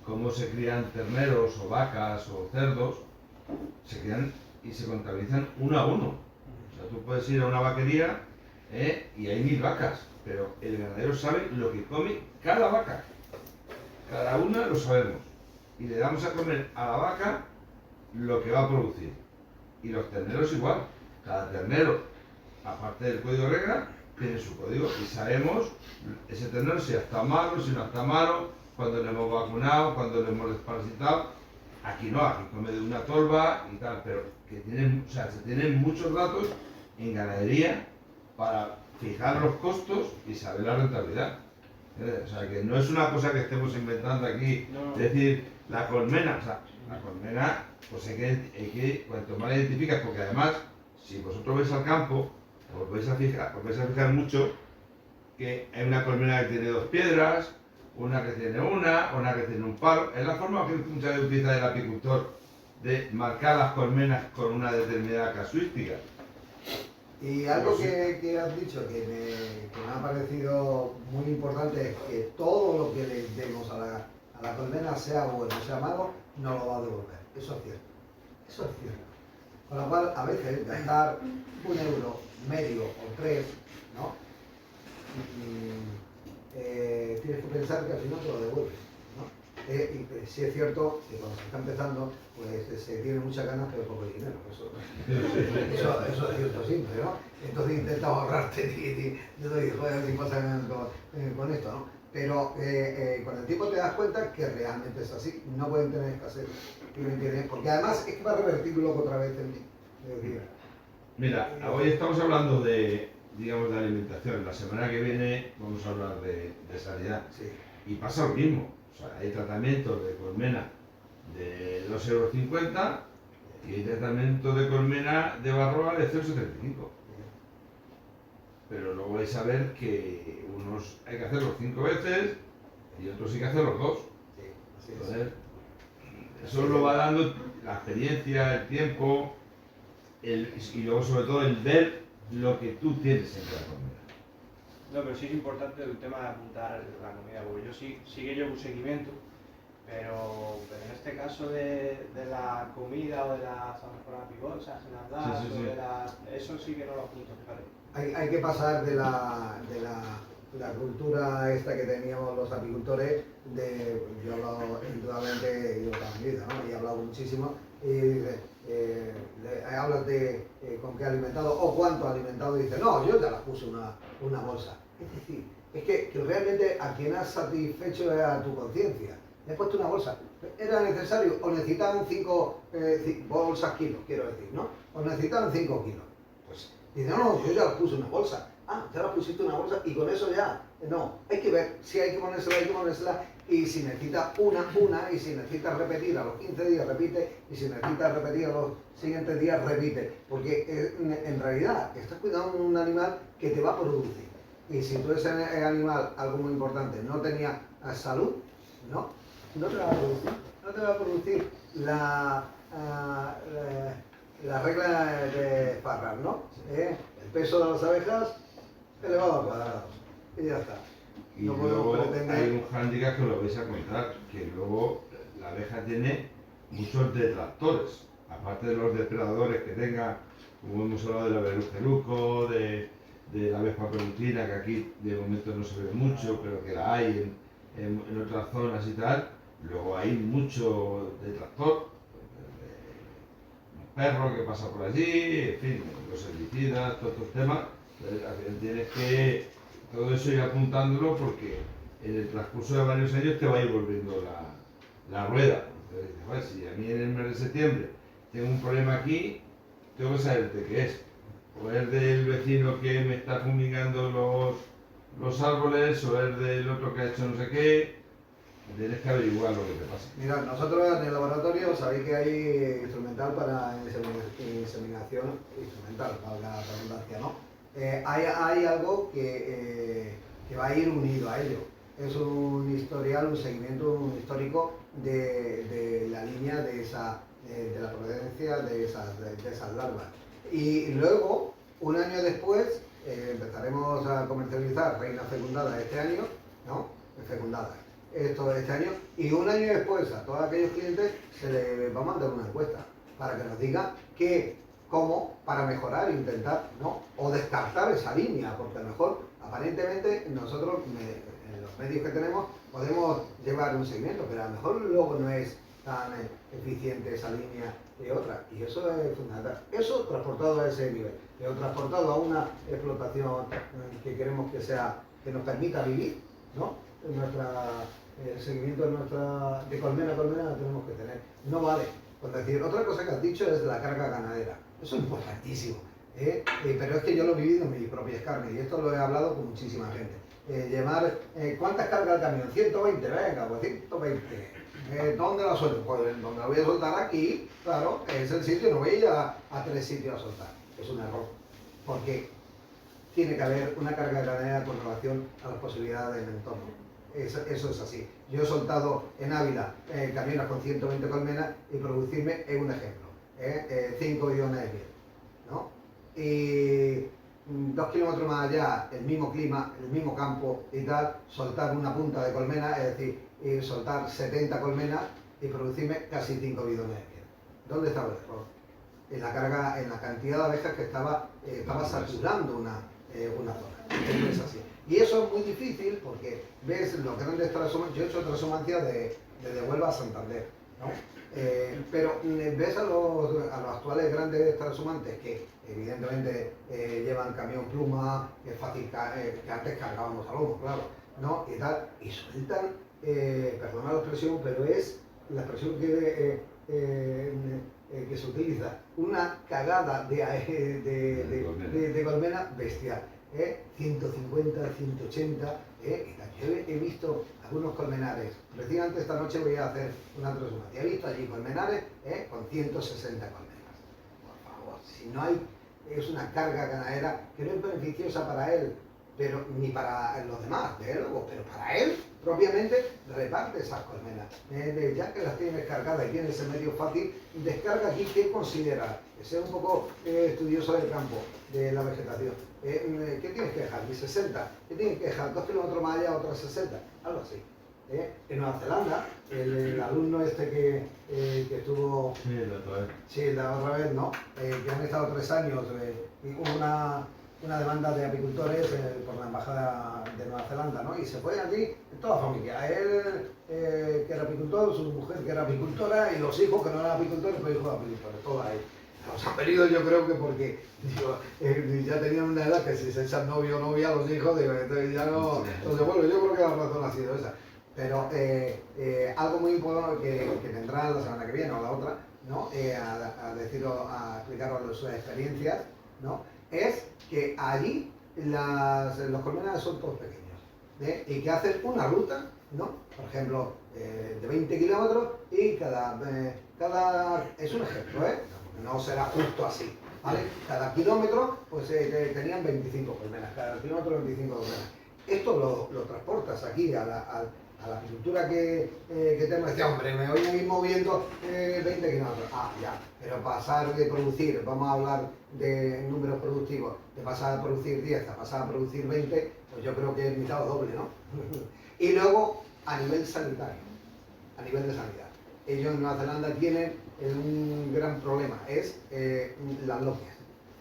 cómo se crían terneros o vacas o cerdos, se crían y se contabilizan uno a uno. O sea, tú puedes ir a una vaquería y hay 1000 vacas, pero el ganadero sabe lo que come cada vaca. Cada una lo sabemos. Y le damos a comer a la vaca lo que va a producir. Y los terneros igual. Cada ternero, aparte del código regla, tiene su código y sabemos ese ternero si está malo, si no está malo, cuando le hemos vacunado, cuando le hemos desparasitado. Aquí no, aquí come de una tolva y tal, pero que tienen, o sea, se tienen muchos datos en ganadería para fijar los costos y saber la rentabilidad. O sea, que no es una cosa que estemos inventando aquí, No. es decir, la colmena, o sea, la colmena, pues hay que cuanto más la identificas, porque además, si vosotros vais al campo, os vais a fijar mucho que hay una colmena que tiene 2 piedras, una que tiene una que tiene un palo. Es la forma que muchas veces utiliza el apicultor de marcar las colmenas con una determinada casuística. Y algo que has dicho que me ha parecido muy importante es que todo lo que le demos a la colmena, sea bueno o sea malo, no lo va a devolver. Eso es cierto. Eso es cierto. Con lo cual, a veces gastar €1,5 o 3, ¿no? Tienes que pensar que al final te lo devuelves, ¿no? Y sí es cierto que cuando se está empezando, pues se tiene muchas ganas pero poco dinero. Eso es cierto siempre, ¿no? Entonces intentas ahorrarte yo te digo, joder, si pasa con esto, ¿no? Pero con el tiempo te das cuenta que realmente es así, no pueden tener escasez, ¿me entiendes? Porque además es que va a revertir luego otra vez en ti. Mira, hoy estamos hablando de, digamos, de alimentación. La semana que viene vamos a hablar de sanidad. Sí. Y pasa lo mismo. O sea, hay tratamientos de colmena de €2,50 y hay tratamientos de colmena de barroa de €0,75. Pero luego vais a ver que unos hay que hacerlos 5 veces y otros hay que hacerlos 2. Sí, así es. Entonces, eso lo va dando la experiencia, el tiempo, y luego sobre todo el ver lo que tú tienes en cada comida. No, pero sí es importante el tema de apuntar la comida, porque yo sí que llevo un seguimiento, pero en este caso de la comida o de las bolsas que las das, Sí. o de eso sí que no lo apunto, fíjate. Hay que pasar de la cultura esta que teníamos los apicultores, yo he hablado indudablemente, yo toda mi vida, ¿no? Y he hablado muchísimo, y hablas de con qué alimentado o cuánto alimentado, y dice, no, yo ya la puse una bolsa. Es decir, es que realmente a quien has satisfecho es a tu conciencia. Le he puesto una bolsa. ¿Era necesario? ¿O necesitaban 5 bolsas kilos, quiero decir, ¿no? ¿O necesitaban 5 kilos? Pues dice, no, yo ya las puse una bolsa. Ah, ya la pusiste una bolsa y con eso ya. No, hay que ver si hay que ponérsela, y si necesita una, y si necesitas repetir a los 15 días, repite, y si necesitas repetir a los siguientes días, repite. Porque en realidad estás cuidando de un animal que te va a producir. Y si tú ese animal, algo muy importante, no tenía salud, no te va a producir. No te va a producir la regla de Farrar, ¿no? El peso de las abejas elevado al cuadrado. Y ya está. Y No luego podemos pretender. hay un hándicap que lo vais a contar, que luego la abeja tiene muchos detractores, aparte de los depredadores que tenga, como hemos hablado del abelujeruco, de la abeja pelutina, que aquí de momento no se ve mucho, pero que la hay en otras zonas y tal. Luego hay mucho detractor, un perro que pasa por allí, en fin, los herbicidas, todos estos temas. Entonces, al final tienes que todo eso ir apuntándolo, porque en el transcurso de varios años te va a ir volviendo la rueda. Entonces dices, bueno, si a mí en el mes de septiembre tengo un problema aquí, tengo que saber de qué es. O es del vecino que me está fumigando los árboles, o es del otro que ha hecho no sé qué. Tienes que averiguar lo que te pasa. Mira, nosotros en el laboratorio sabéis que hay instrumental para inseminación, instrumental, valga la redundancia, ¿no? Hay algo que va a ir unido a ello. Es un historial, un seguimiento, un histórico de la línea de la procedencia de esas larvas. Y luego, un año después, empezaremos a comercializar reinas fecundadas este año, ¿no? Fecundadas. Esto este año, y un año después a todos aquellos clientes se les va a mandar una encuesta para que nos digan cómo para mejorar, intentar, ¿no? O descartar esa línea, porque a lo mejor aparentemente nosotros en los medios que tenemos podemos llevar un seguimiento, pero a lo mejor luego no es tan eficiente esa línea de otra, y eso es fundamental. Eso transportado a ese nivel, pero transportado a una explotación que queremos que nos permita vivir, ¿no? El seguimiento de colmena a colmena tenemos que tener. No vale. Por decir, otra cosa que has dicho es la carga ganadera. Eso es importantísimo. Pero es que yo lo he vivido en mis propias carnes y esto lo he hablado con muchísima gente. ¿Cuántas carga el camión? 120, venga, pues 120. ¿Dónde la suelto? Pues donde la voy a soltar aquí, claro, es el sitio, no voy a ir a 3 sitios a soltar. Es un error. Porque tiene que haber una carga ganadera con relación a las posibilidades del entorno. Eso es así. Yo he soltado en Ávila camiones con 120 colmenas y producirme es un ejemplo. 5 bidones de miel, ¿no? Y 2 kilómetros más allá, el mismo clima, el mismo campo y tal, soltar una punta de colmena, es decir, soltar 70 colmenas y producirme casi 5 bidones de miel. ¿Dónde estaba el error? En la carga, en la cantidad de abejas que estaba saturando una zona. Eso es así. Y eso es muy difícil porque ves los grandes transhumancias. Yo he hecho transhumancia desde Huelva a Santander, ¿no? Pero ves a los actuales grandes transhumantes que evidentemente llevan camión pluma, es fácil, que antes cargábamos a lomo, claro, ¿no? Y tal, y sueltan, perdona la expresión, pero es la expresión que se utiliza, una cagada de colmena bestial. 150, 180, yo he visto algunos colmenares. Precisamente esta noche voy a hacer una transhumancia. He visto allí colmenares con 160 colmenas. Por favor, si no hay, es una carga ganadera que no es beneficiosa para él, pero ni para los demás, desde luego, pero para él propiamente reparte esas colmenas. Ya que las tienes cargadas y tienes el medio fácil, descarga aquí qué considerar. Que sea un poco estudioso del campo, de la vegetación. ¿Qué tienes que dejar? 60. ¿Qué tienes que dejar? 2 kilómetros más allá, otras 60. Algo así. En Nueva Zelanda, el alumno este que estuvo... Sí, la otra vez, ¿no? Que han estado 3 años y hubo una demanda de apicultores por la embajada de Nueva Zelanda, ¿no? Y se fue allí toda familia. Él, que era apicultor, su mujer que era apicultora y los hijos que no eran apicultores, pues hijos de apicultores, todos ahí. Los han venido yo creo que porque ya tenían una edad que si se echan novio o novia los hijos, entonces ya no los devuelve. Yo creo que la razón ha sido esa. Pero algo muy importante que tendrán la semana que viene o la otra, ¿no? A explicaros sus experiencias, ¿no? Es que allí los colmenares son todos pequeños, y que hacen una ruta, ¿no? Por ejemplo, de 20 kilómetros y es un ejemplo, no será justo así, ¿vale? Cada kilómetro pues tenían 25 colmenas, cada kilómetro 25 colmenas. Esto lo transportas aquí a la apicultura que tenemos. Decía, hombre, me voy a ir moviendo 20 kilómetros. Ah, ya, pero pasar de producir, vamos a hablar de números productivos, de pasar a producir 10 a pasar a producir 20, pues yo creo que es mitad o doble, ¿no? Y luego, a nivel sanitario, a nivel de sanidad. Ellos en Nueva Zelanda tienen un gran problema, es las logias.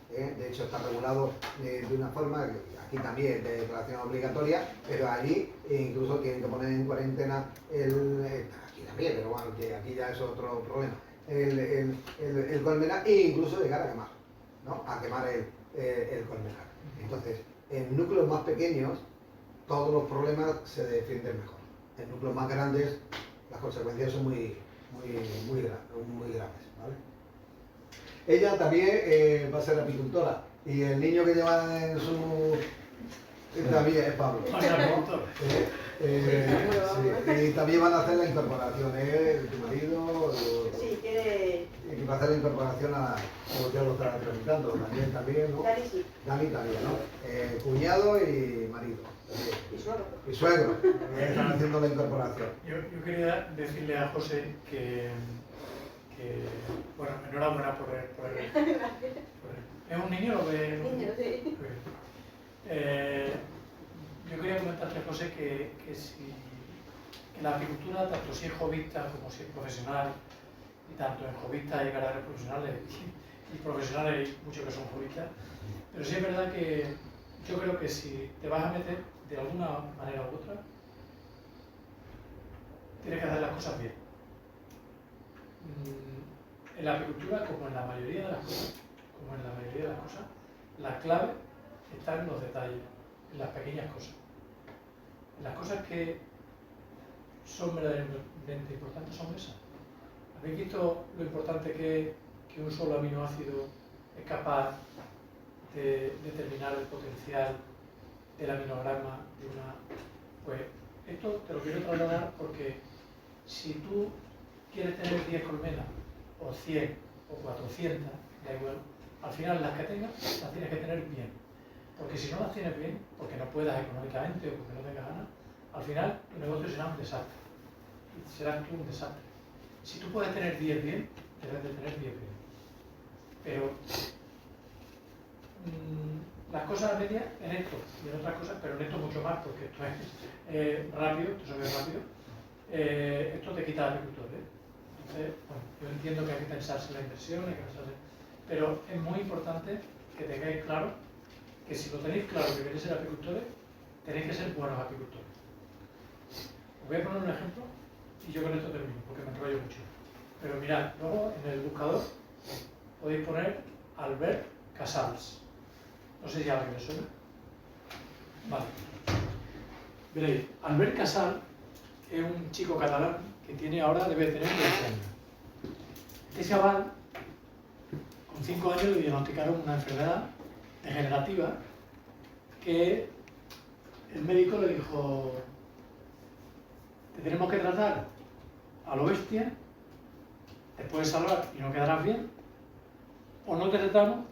De hecho está regulado de una forma, aquí también de declaración obligatoria, pero allí incluso tienen que poner en cuarentena aquí también, pero bueno, que aquí ya es otro problema, el colmenar e incluso llegar a quemar, ¿no? A quemar el colmenar. Entonces, en núcleos más pequeños todos los problemas se defienden mejor. En núcleos más grandes las consecuencias son muy graves, ¿vale? ella también va a ser apicultora. Y el niño que lleva en su... también es Pablo. Va a ser apicultor. Sí, y también van a hacer la incorporación, tu marido, Sí, quiere... y va a hacer la incorporación a lo que lo está tramitando, también, ¿no? Dani sí. Dani también, ¿no? Cuñado y marido. Y suegro. Y suegro, están haciendo la incorporación. Yo quería decirle a José que bueno, enhorabuena por él. ¿Es un niño lo que...? Niño, sí. Yo quería comentarte, José, que la apicultura, tanto si es jovista como si es profesional, y tanto en jovistas hay ganaderos profesionales y profesionales hay muchos que son jovistas, pero sí es verdad que yo creo que si te vas a meter de alguna manera u otra, tienes que hacer las cosas bien. En la apicultura, como en la mayoría de las cosas, la clave está en los detalles, en las pequeñas cosas. En las cosas que son verdaderamente importantes son esas. ¿Habéis visto lo importante que es que un solo aminoácido es capaz de determinar el potencial del aminograma de una... Pues esto te lo quiero trasladar porque si tú quieres tener 10 colmenas, o 100, o 400, da igual, al final las que tengas las tienes que tener bien. Porque si no las tienes bien, porque no puedas económicamente o porque no tengas ganas, al final tu negocio será un desastre. Y serás tú un desastre. Si tú puedes tener 10 bien, debes de tener 10 bien. Pero las cosas medias en esto y en otras cosas, pero en esto mucho más, porque esto es rápido, esto se ve rápido, esto te quita el agricultor. Entonces, bueno, yo entiendo que hay que pensarse en la inversión, hay que pensarse, pero es muy importante que tengáis claro que si lo tenéis claro que queréis ser apicultores, tenéis que ser buenos apicultores. Os voy a poner un ejemplo y yo con esto termino, porque me enrollo mucho. Pero mirad, luego en el buscador podéis poner Albert Casals. No sé si a alguien le suena. Vale. Veréis, Albert Casals es un chico catalán que debe tener 20 años. Este chaval, con 5 años, le diagnosticaron una enfermedad degenerativa que el médico le dijo: te tenemos que tratar a lo bestia, te puedes salvar y no quedarás bien, o no te tratamos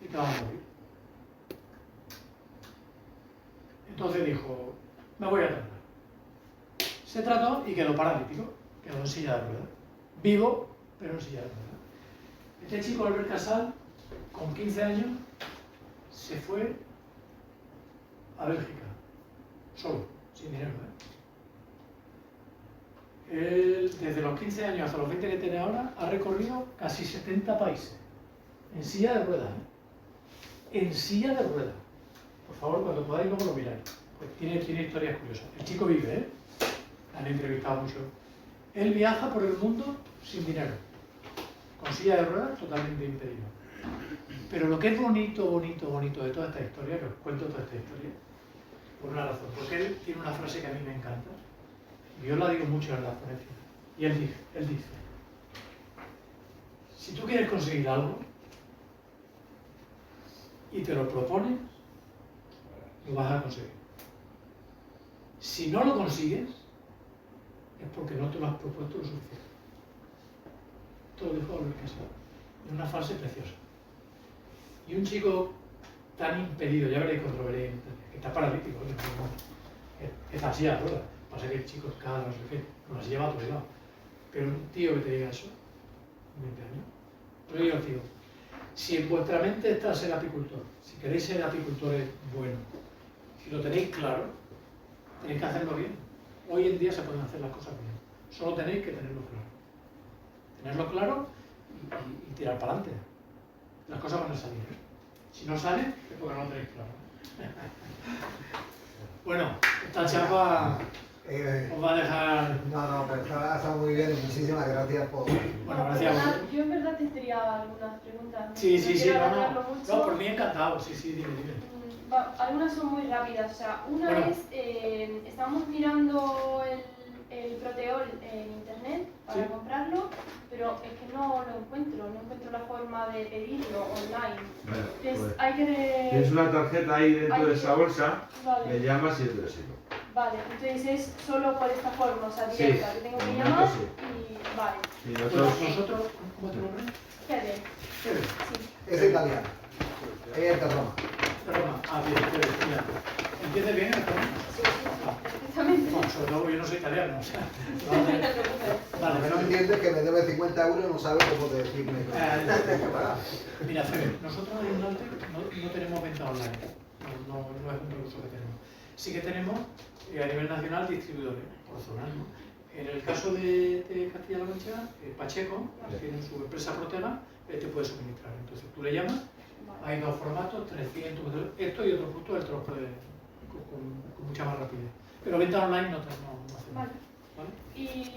y te vas a morir. Entonces dijo: me voy a tratar. Se trató y quedó paralítico, quedó en silla de ruedas. Vivo, pero en silla de ruedas. Este chico, Albert Casals, con 15 años, se fue a Bélgica, solo, sin dinero. Él, desde los 15 años hasta los 20 que tiene ahora, ha recorrido casi 70 países, en silla de ruedas. En silla de ruedas. Por favor, cuando podáis luego lo miráis, pues tiene historias curiosas. El chico vive, han entrevistado mucho. Él viaja por el mundo sin dinero, con silla de ruedas, totalmente impedido. Pero lo que es bonito de toda esta historia, que os cuento toda esta historia, por una razón, porque él tiene una frase que a mí me encanta, y yo la digo mucho en las ponencias, y él dice, si tú quieres conseguir algo, y te lo propones, lo vas a conseguir. Si no lo consigues, es porque no te lo has propuesto lo suficiente. Esto lo dijo Albert Casals, es una frase preciosa. Y un chico tan impedido, ya veréis cuando lo veréis en internet, que está paralítico, que está así a ruedas, pasa que el chico cada no sé qué, no las lleva a todo lado. Pero un tío que te diga eso, 20 años, yo digo, tío, si en vuestra mente está ser apicultor, si queréis ser apicultores buenos, si lo tenéis claro, tenéis que hacerlo bien. Hoy en día se pueden hacer las cosas bien, solo tenéis que tenerlo claro. Tenerlo claro y tirar para adelante. Las cosas van a salir. Si no salen, es porque no lo tenéis claro. Bueno, esta chapa os va a dejar... No, pero está muy bien y muchísimas gracias por... Bueno, gracias a vosotros. Yo en verdad tendría algunas preguntas. Sí, quiero alargarlo mucho. No, por mí encantado, sí, dime. Algunas son muy rápidas. O sea, una Bueno. es, estábamos mirando el proteol en internet para Sí. comprarlo, pero pero es que no lo encuentro, no encuentro la forma de pedirlo online. Bueno, Entonces pues, hay que... tienes una tarjeta ahí dentro de esa bolsa, me Vale, llamas y yo te lo sigo. vale, entonces es solo por esta forma, o sea, Sí, directa, que tengo de que momento llamar sí. y... Vale, Y Pues nosotros, nosotros, ¿cómo te nombres? Fede, Fede. sí. Es italiano. Es de Roma. Roma. Ah, bien, Fede, mira. ¿Entiendes bien el tema? Sí, perfectamente. Bueno, sobre todo yo no soy italiano, o sea. No te preocupes. Lo que no entiende es que me debe 50 euros y no sabe cómo decirme. Mira, Fede, nosotros en Unaltec no tenemos venta online, no es un recurso que tenemos. Sí que tenemos a nivel nacional distribuidores por zonas, ¿no? En el caso de Castilla-La Mancha, Pacheco, que tiene su empresa Protega, te puede suministrar. Entonces tú le llamas, hay dos formatos, 300, esto y otro punto, él te los puede con mucha más rapidez. Pero venta online no hacemos. Vale. ¿Vale? Y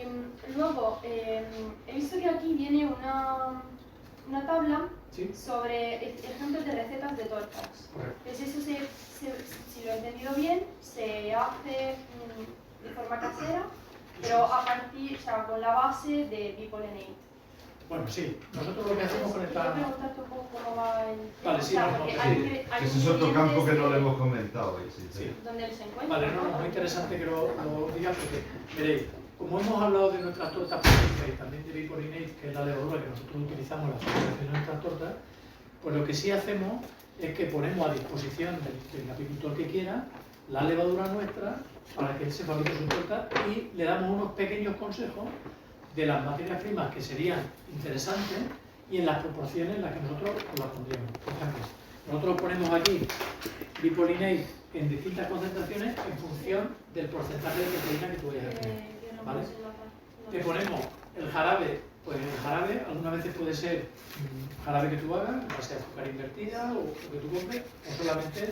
luego, he visto que aquí viene una tabla ¿Sí? sobre ejemplos de recetas de tortas. Correcto. Pues eso, si lo he entendido bien, se hace de forma casera, pero a partir, o sea, con la base de Bipollenate. Bueno, sí, nosotros lo que hacemos con Quería esta... preguntarte un poco cómo va el... Vale, sí, o sea, no, porque sí, hay ese es otro campo que no le ingredientes hemos comentado hoy. Sí, Sí. ¿Dónde se encuentra? Vale, no, muy interesante que lo digas porque, veréis, como hemos hablado de nuestras tortas prácticas y también de Bipollenate, que es la levadura que nosotros utilizamos en la fabricación de nuestras tortas, pues lo que sí hacemos es que ponemos a disposición del apicultor que quiera la levadura nuestra para que él se fabrique su torta y le damos unos pequeños consejos de las materias primas que serían interesantes y en las proporciones en las que nosotros las pondríamos. Por ejemplo, nosotros ponemos aquí Bipollenate en distintas concentraciones en función del porcentaje de proteína que tú vayas a tener. ¿Vale? Te ponemos el jarabe, pues el jarabe algunas veces puede ser jarabe que tú hagas, en base a azúcar invertida o que tú compres, o solamente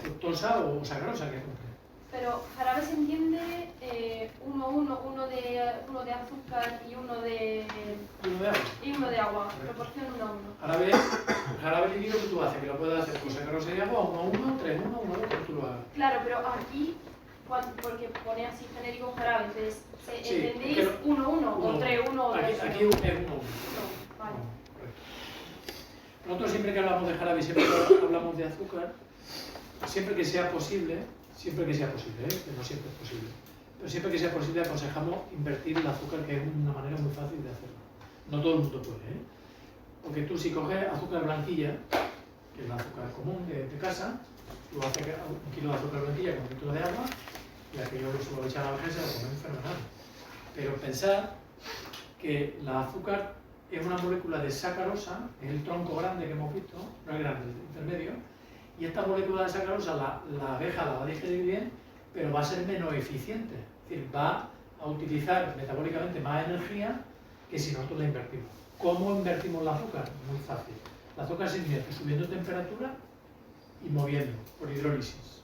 fructosa o sacarosa que compres. Pero jarabe se entiende uno de azúcar y uno de agua, proporción 1 a 1. Jarabe líquido que tú haces, que lo puedes hacer con sacarosa y agua, 1 a 1, 3 a 1, 1 a 2, como tú lo hagas. Claro, pero aquí, porque pone así genérico jarabe, entonces, Sí, ¿entendéis 1 a 1 o 3 a 1 o 3 a 1? Aquí es 1 a 1. Vale. Correcto. Nosotros siempre que hablamos de jarabe, siempre que hablamos de azúcar, siempre que sea posible, que no siempre es posible, pero siempre que sea posible aconsejamos invertir el azúcar, que es una manera muy fácil de hacerlo. No todo el mundo puede, ¿eh? Porque tú si coges azúcar blanquilla, que es el azúcar común de casa, tú haces 1 kilo de azúcar blanquilla con 1 litro de agua, y aquello lo suelo echar a la mesa y lo comen fenomenal. Pero pensar que el azúcar es una molécula de sacarosa, es el tronco grande que hemos visto, no es grande, el intermedio, y esta molécula de sacarosa la abeja la va a digerir bien, pero va a ser menos eficiente, es decir, va a utilizar metabólicamente más energía que si nosotros la invertimos. ¿Cómo invertimos el azúcar? Muy fácil. El azúcar se invierte subiendo temperatura y moviendo por hidrólisis.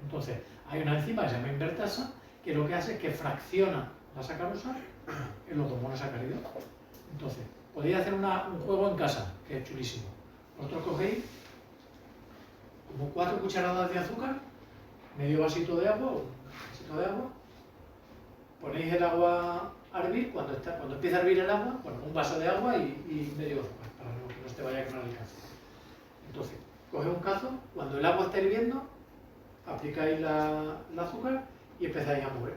Entonces, hay una enzima que se llama invertasa que lo que hace es que fracciona la sacarosa en los dos monosacáridos. Entonces, podéis hacer un juego en casa, que es chulísimo. Vosotros cogéis como 4 cucharadas de azúcar, medio vasito de agua, ponéis el agua a hervir, cuando empieza a hervir el agua, bueno, un vaso de agua y medio azúcar, para que no se te vaya a quemar el cazo. Entonces, cogéis un cazo, cuando el agua está hirviendo, aplicáis el azúcar y empezáis a mover.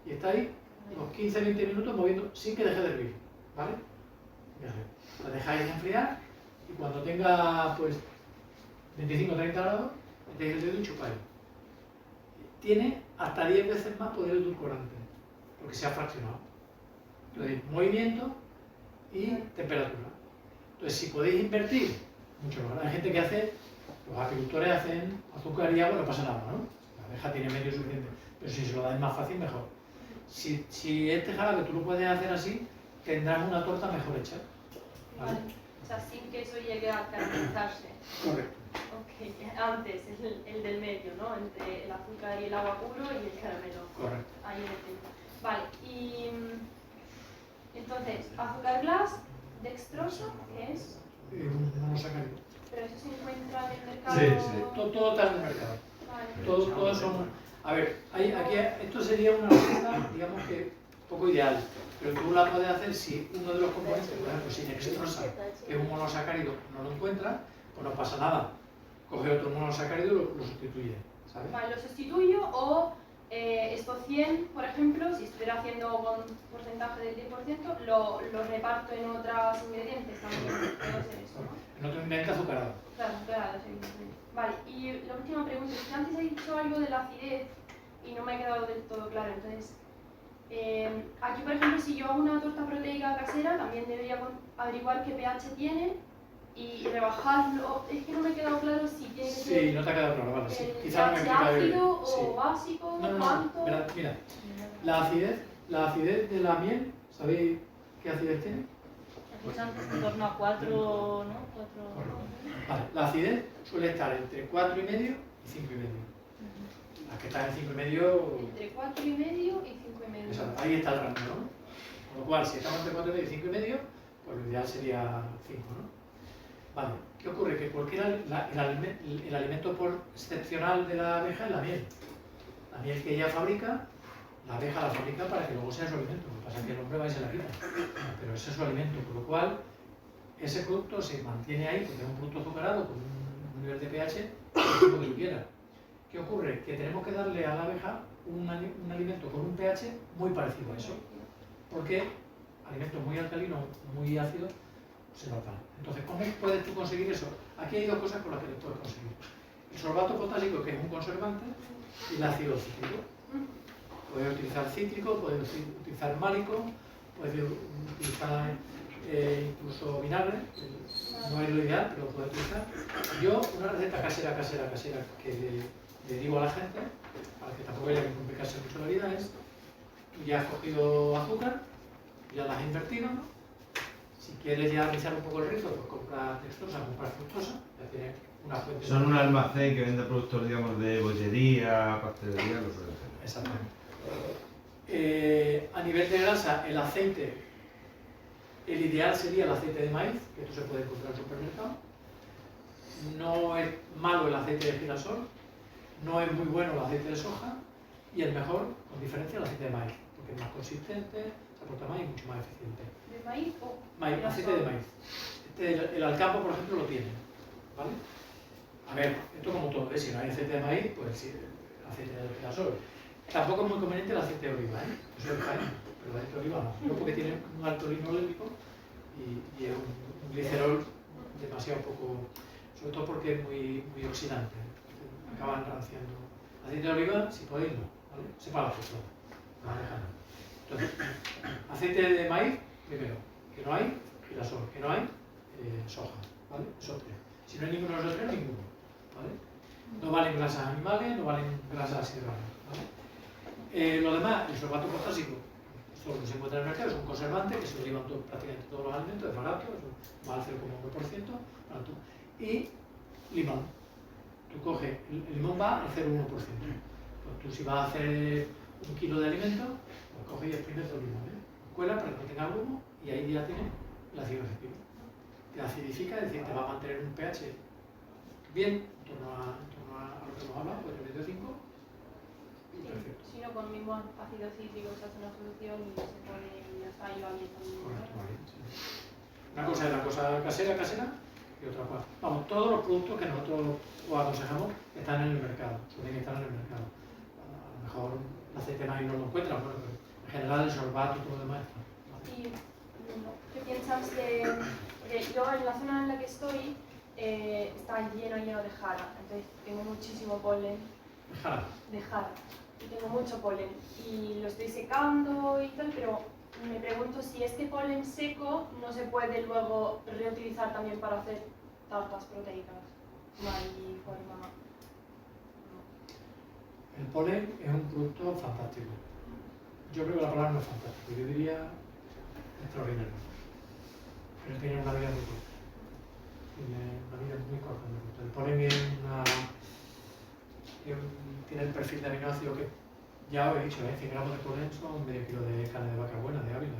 Y estáis unos 15-20 minutos moviendo sin que deje de hervir, ¿vale? La dejáis enfriar y cuando tenga pues 25-30 grados, metéis el dedo y chupáis. Tiene hasta 10 veces más poder edulcorante, porque se ha fraccionado. Entonces, movimiento y temperatura. Entonces, si podéis invertir, mucho mejor. Hay gente que hace, los apicultores hacen azúcar y agua, no pasa nada, ¿no? La abeja tiene medio suficiente, pero si se lo dais más fácil, mejor. Si este jarabe tú lo puedes hacer así, tendrás una torta mejor hecha. ¿Vale? O sea, sin que eso llegue a caramelizarse. Correcto. Ok, antes, el del medio, ¿no? Entre el azúcar y el agua puro y el caramelo. Correcto. Ahí en el centro. Vale, y entonces, azúcar glass, dextroso, ¿qué es? Un monosacárido. Pero eso se encuentra en el mercado. Sí. Todo está en el mercado. Vale. Todos son. A ver, esto sería una receta, digamos que poco ideal, pero tú la puedes hacer si uno de los componentes, por ejemplo, si dextrosa, que es un monosacárido, no lo encuentra, pues no pasa nada. Coge otro monosacárido y lo sustituye, ¿sabes? Vale, lo sustituyo o estos 100, por ejemplo, si estuviera haciendo con un porcentaje del 10%, lo reparto en otros ingredientes también. Puedo hacer eso, ¿no? En otro ingrediente azucarado. Claro, evidentemente. Vale, y la última pregunta es que antes he dicho algo de la acidez y no me ha quedado del todo claro. Entonces, aquí, por ejemplo, si yo hago una torta proteica casera, también debería averiguar qué pH tiene y rebajarlo. Es que no me ha quedado claro si tiene que ser. Sí, no te ha quedado claro, vale. Sí. Quizá no me explica ácido sí. o básico, no, ¿cuánto? Mira, la acidez de la miel, ¿sabéis qué acidez tiene? Pues en torno a 4, ¿no? 4. Vale, la acidez suele estar entre 4,5 y 5,5. Las que están en 5,5. Entre 4,5 y 5,5. Exacto, ahí está el rango, ¿no? Con lo cual, si estamos entre 4,5 y 5,5, pues lo ideal sería 5, ¿no? Vale, ¿qué ocurre? Que cualquier el alimento por excepcional de la abeja es la miel. La miel que ella fabrica, la abeja la fabrica para que luego sea su alimento. Lo que pasa es que el hombre va y se la quita. Pero ese es su alimento, por lo cual ese producto se mantiene ahí porque es un producto azucarado con un nivel de pH lo que tú quieras. ¿Qué ocurre? Que tenemos que darle a la abeja un alimento con un pH muy parecido a eso. Porque alimentos muy alcalinos, muy ácidos, se notan. Entonces, ¿cómo puedes tú conseguir eso? Aquí hay dos cosas con las que puedes conseguir. El sorbato potásico, que es un conservante, y el ácido cítrico. Puedes utilizar cítrico, puedes utilizar málico, puedes utilizar incluso vinagre, no es lo ideal, pero lo puedes utilizar. Yo, una receta casera que le digo a la gente, para que tampoco haya que complicarse mucho la vida, es: tú ya has cogido azúcar, ya la has invertido, ¿no? Si quieres ya alisar un poco el rizo, pues compras dextrosa, compras fructosa, ya tienes una fuente. Son un almacén que vende productos, digamos, de bollería, pastelería, lo suelen hacer. Exactamente. A nivel de grasa, el aceite, el ideal sería el aceite de maíz, que esto se puede encontrar en el supermercado. No es malo el aceite de girasol, no es muy bueno el aceite de soja, y el mejor, con diferencia, el aceite de maíz, porque es más consistente, se aporta más y mucho más eficiente. ¿De maíz o Maíz, aceite de maíz. El alcampo, por ejemplo, lo tiene, ¿vale? A ver, esto como todo, si no hay aceite de maíz, pues sí, aceite de girasol. Tampoco es muy conveniente el aceite de oliva, ¿eh? Eso es faena, pero el aceite de oliva no, porque tiene un alto linolénico y es un glicerol demasiado poco, sobre todo porque es muy oxidante, acaban ranciando. Aceite de oliva, si podéis, no, ¿vale? Sepa la foto, entonces, aceite de maíz, primero, que no hay girasol, que no hay soja, ¿vale? Esos tres. Si no hay ninguno de los tres, ninguno, ¿vale? No valen grasas animales, no valen grasas hidrogenadas, ¿vale? Lo demás, el sorbato potásico, esto lo que se encuentra en el mercado, es un conservante que se lo llevan prácticamente todos los alimentos, es barato, va al 0,1%, barato. Y limón. Tú coges, el limón va al 0,1%. Pues tú si vas a hacer 1 kilo de alimento, pues coges y exprimes los limones. Cuela para que no tenga grumo y ahí ya tienes el ácido cítrico. Te acidifica, es decir, te va a mantener un pH bien, en torno a lo que hemos hablado, 4,5. Perfecto. Si no, con el mismo ácido cítrico se hace una solución y se pone y ya está, y va bien también. Correcto, vale, sí. Una cosa es la cosa casera y otra cosa. Vamos, todos los productos que nosotros os aconsejamos están en el mercado, suelen estar en el mercado. A lo mejor el aceite de maíz no lo encuentran, bueno, pero en general el sorbato y todo lo demás está. ¿Vale? ¿Y qué piensas de...? Porque yo en la zona en la que estoy está lleno de jara, entonces tengo muchísimo polen. Jara. De jara. Y tengo mucho polen y lo estoy secando y tal, pero me pregunto si este polen seco no se puede luego reutilizar también para hacer tartas proteicas. No hay forma. El polen es un producto fantástico. Yo creo que la palabra no es fantástico, yo diría extraordinario. Pero tiene una vida muy corta. Tiene una vida muy corta. El polen es tiene el perfil de aminoácido que ya os he dicho, 100 gramos de polen son medio kilo de carne de vaca buena de Ávila.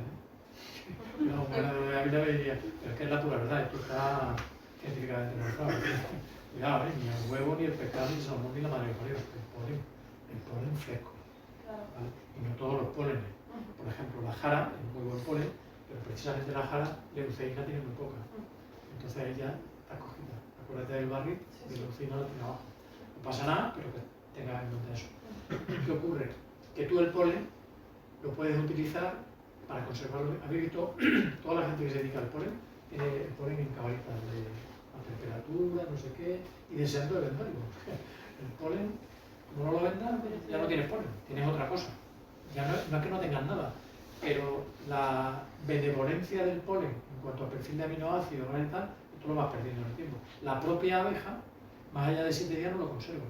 No, buena de Ávila me diría, pero es que es la pura verdad, esto está científicamente demostrado. Cuidado, ni el huevo, ni el pescado, ni el salmón, ni la madre de pollo, el polen fresco. Claro. ¿Vale? Y no todos los polenes. Por ejemplo, la jara es muy buen polen, pero precisamente la jara, leuceína tiene muy poca. Entonces ella está cogida. Acuérdate del barril, de leuceína la tiene abajo. No pasa nada, pero que tengas en cuenta eso. ¿Qué ocurre? Que tú el polen lo puedes utilizar para conservarlo. ¿Habéis visto? Toda la gente que se dedica al polen tiene el polen en cabalitas de a temperatura, no sé qué, y deseando de venderlo. El polen, como no lo vendan, ya no tienes polen, tienes otra cosa. Ya no es que no tengas nada, pero la benevolencia del polen en cuanto al perfil de aminoácidos y tal, tú lo vas perdiendo en el tiempo. La propia abeja, más allá de 7 días, no lo conserva.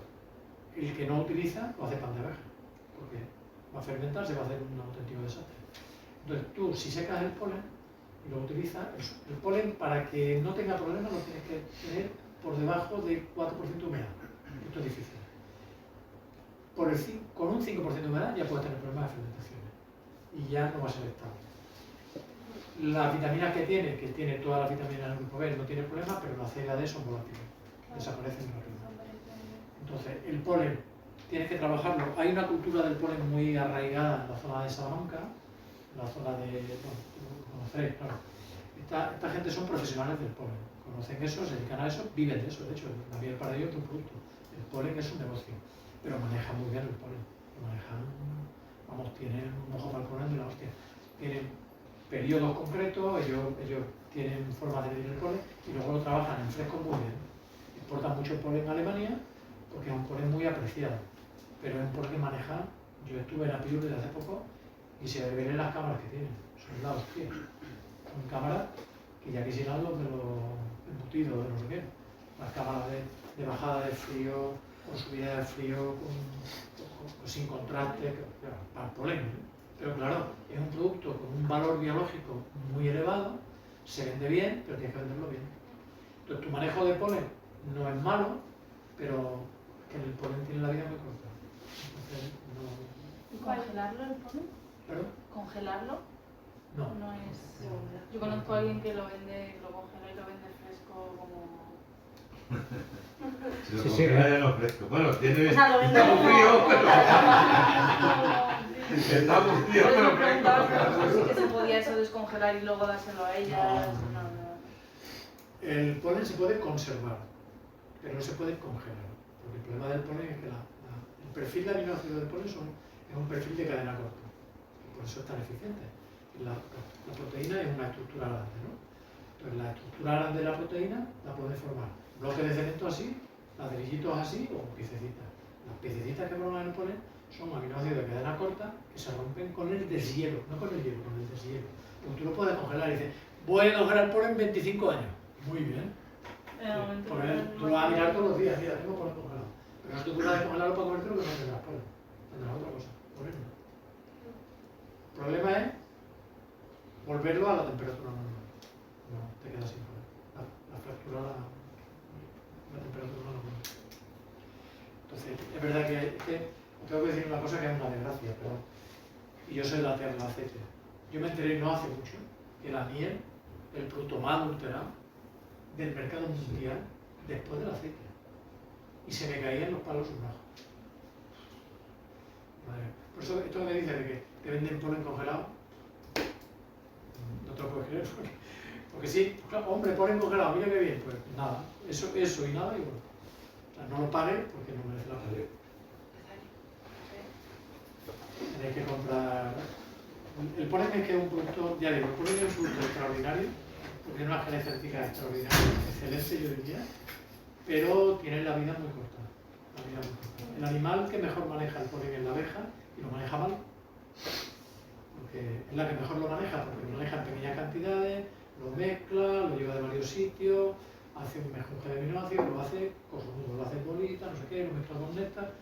El que no utiliza lo hace pan de abeja, porque va a fermentar, se va a hacer un auténtico desastre. Entonces tú, si secas el polen y lo utilizas, el polen para que no tenga problemas lo tienes que tener por debajo de 4% de humedad. Esto es difícil. Con un 5% de humedad ya puedes tener problemas de fermentaciones y ya no va a ser estable. Las vitaminas que tiene todas las vitaminas del grupo B, no tiene problemas, pero las C y la D son volátiles, desaparecen rápido. Entonces, el polen, tienes que trabajarlo. Hay una cultura del polen muy arraigada en la zona de Salamanca, en la zona de, bueno, conocéis, claro. Esta gente son profesionales del polen, conocen eso, se dedican a eso, viven de eso. De hecho, la miel para ellos es un producto. El polen es un negocio, pero manejan muy bien el polen. Lo manejan, vamos, tienen un ojo para el polen de la hostia. Tienen periodos concretos, ellos tienen formas de medir el polen y luego lo trabajan en fresco muy bien. Exportan mucho polen a Alemania porque es un polen muy apreciado, pero es un polen que manejan. Yo estuve en Apure desde hace poco y se ven las cámaras que tienen, son la hostia. Son cámaras que ya quisieran los de los embutidos, de no sé qué. Las cámaras de bajada de frío, con subida de frío, sin contraste, para el polen, ¿eh? Pero claro, es un producto con un valor biológico muy elevado, se vende bien, pero tienes que venderlo bien. Entonces tu manejo de polen no es malo, pero que el polen tiene la vida muy corta. Entonces, no... ¿Y congelarlo el polen? ¿Perdón? ¿Congelarlo? No. No es... Yo conozco a alguien que lo vende, lo congela y lo vende fresco como... Si lo Sí, congela ya no fresco. Bueno, tiene... O sea, lo vende está muy frío, pero... Sí. Está muy frío, Por eso pero me preguntaba fresco. si que se podía eso descongelar y luego dárselo a ellas. No. No. El polen se puede conservar, pero no se puede congelar. Porque el problema del polen es que el perfil de aminoácidos del polen es un perfil de cadena corta. Y por eso es tan eficiente. La proteína es una estructura grande, ¿no? Entonces la estructura grande de la proteína la puede formar bloques de cemento así, ladrillitos así o piececitas. Las piececitas que forman el polen son aminoácidos de cadena corta que se rompen con el deshielo, no con el hielo, con el deshielo. Porque tú lo puedes congelar y dices, voy a congelar el polen 25 años. Muy bien. Porque tú lo vas a mirar todos los días, mira, tengo polen congelado. Pero no tú puedes congelarlo para comértelo que no tendrás polen. Tendrás otra cosa, polen no. El problema es volverlo a la temperatura normal. No, te quedas sin polen. La fractura la temperatura normal. Entonces, es verdad que os tengo que decir una cosa que es una desgracia, pero y yo soy la tierra del aceite. Yo me enteré no hace mucho que la miel, el producto más adulterado del mercado mundial, después del aceite. Y se me caían los palos un ajo. Por eso esto que me dice de que te venden polen congelado, no te lo puedes creer, porque sí, claro, hombre, polen congelado, mira qué bien, pues nada, eso y nada igual. O sea, no lo pagues porque no merece la pena. Tenéis que comprar. El polen es que es un producto, ya digo, el polen es un producto extraordinario, porque tiene unas características extraordinarias, excelente yo diría, pero tiene la vida muy corta. El animal que mejor maneja el polen es la abeja, y lo maneja mal, porque es la que mejor lo maneja, porque lo maneja en pequeñas cantidades, lo mezcla, lo lleva de varios sitios, hace un mejunje de aminoácidos, lo hace cojonudo, lo hace bolita, no sé qué, lo mezcla con néctar.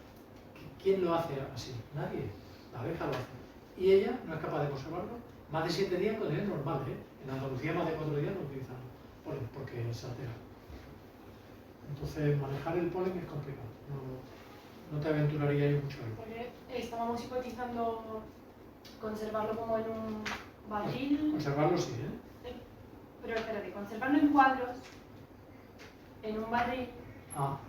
¿Quién lo hace así? Nadie. La abeja lo hace. Y ella no es capaz de conservarlo más de 7 días cuando es normal, ¿eh? En Andalucía más de 4 días no utilizan polen porque se altera. Entonces manejar el polen es complicado. No te aventuraría yo mucho ahí. Porque estábamos hipotizando conservarlo como en un barril. Conservarlo sí, ¿eh? Pero espérate, conservarlo en cuadros, en un barril,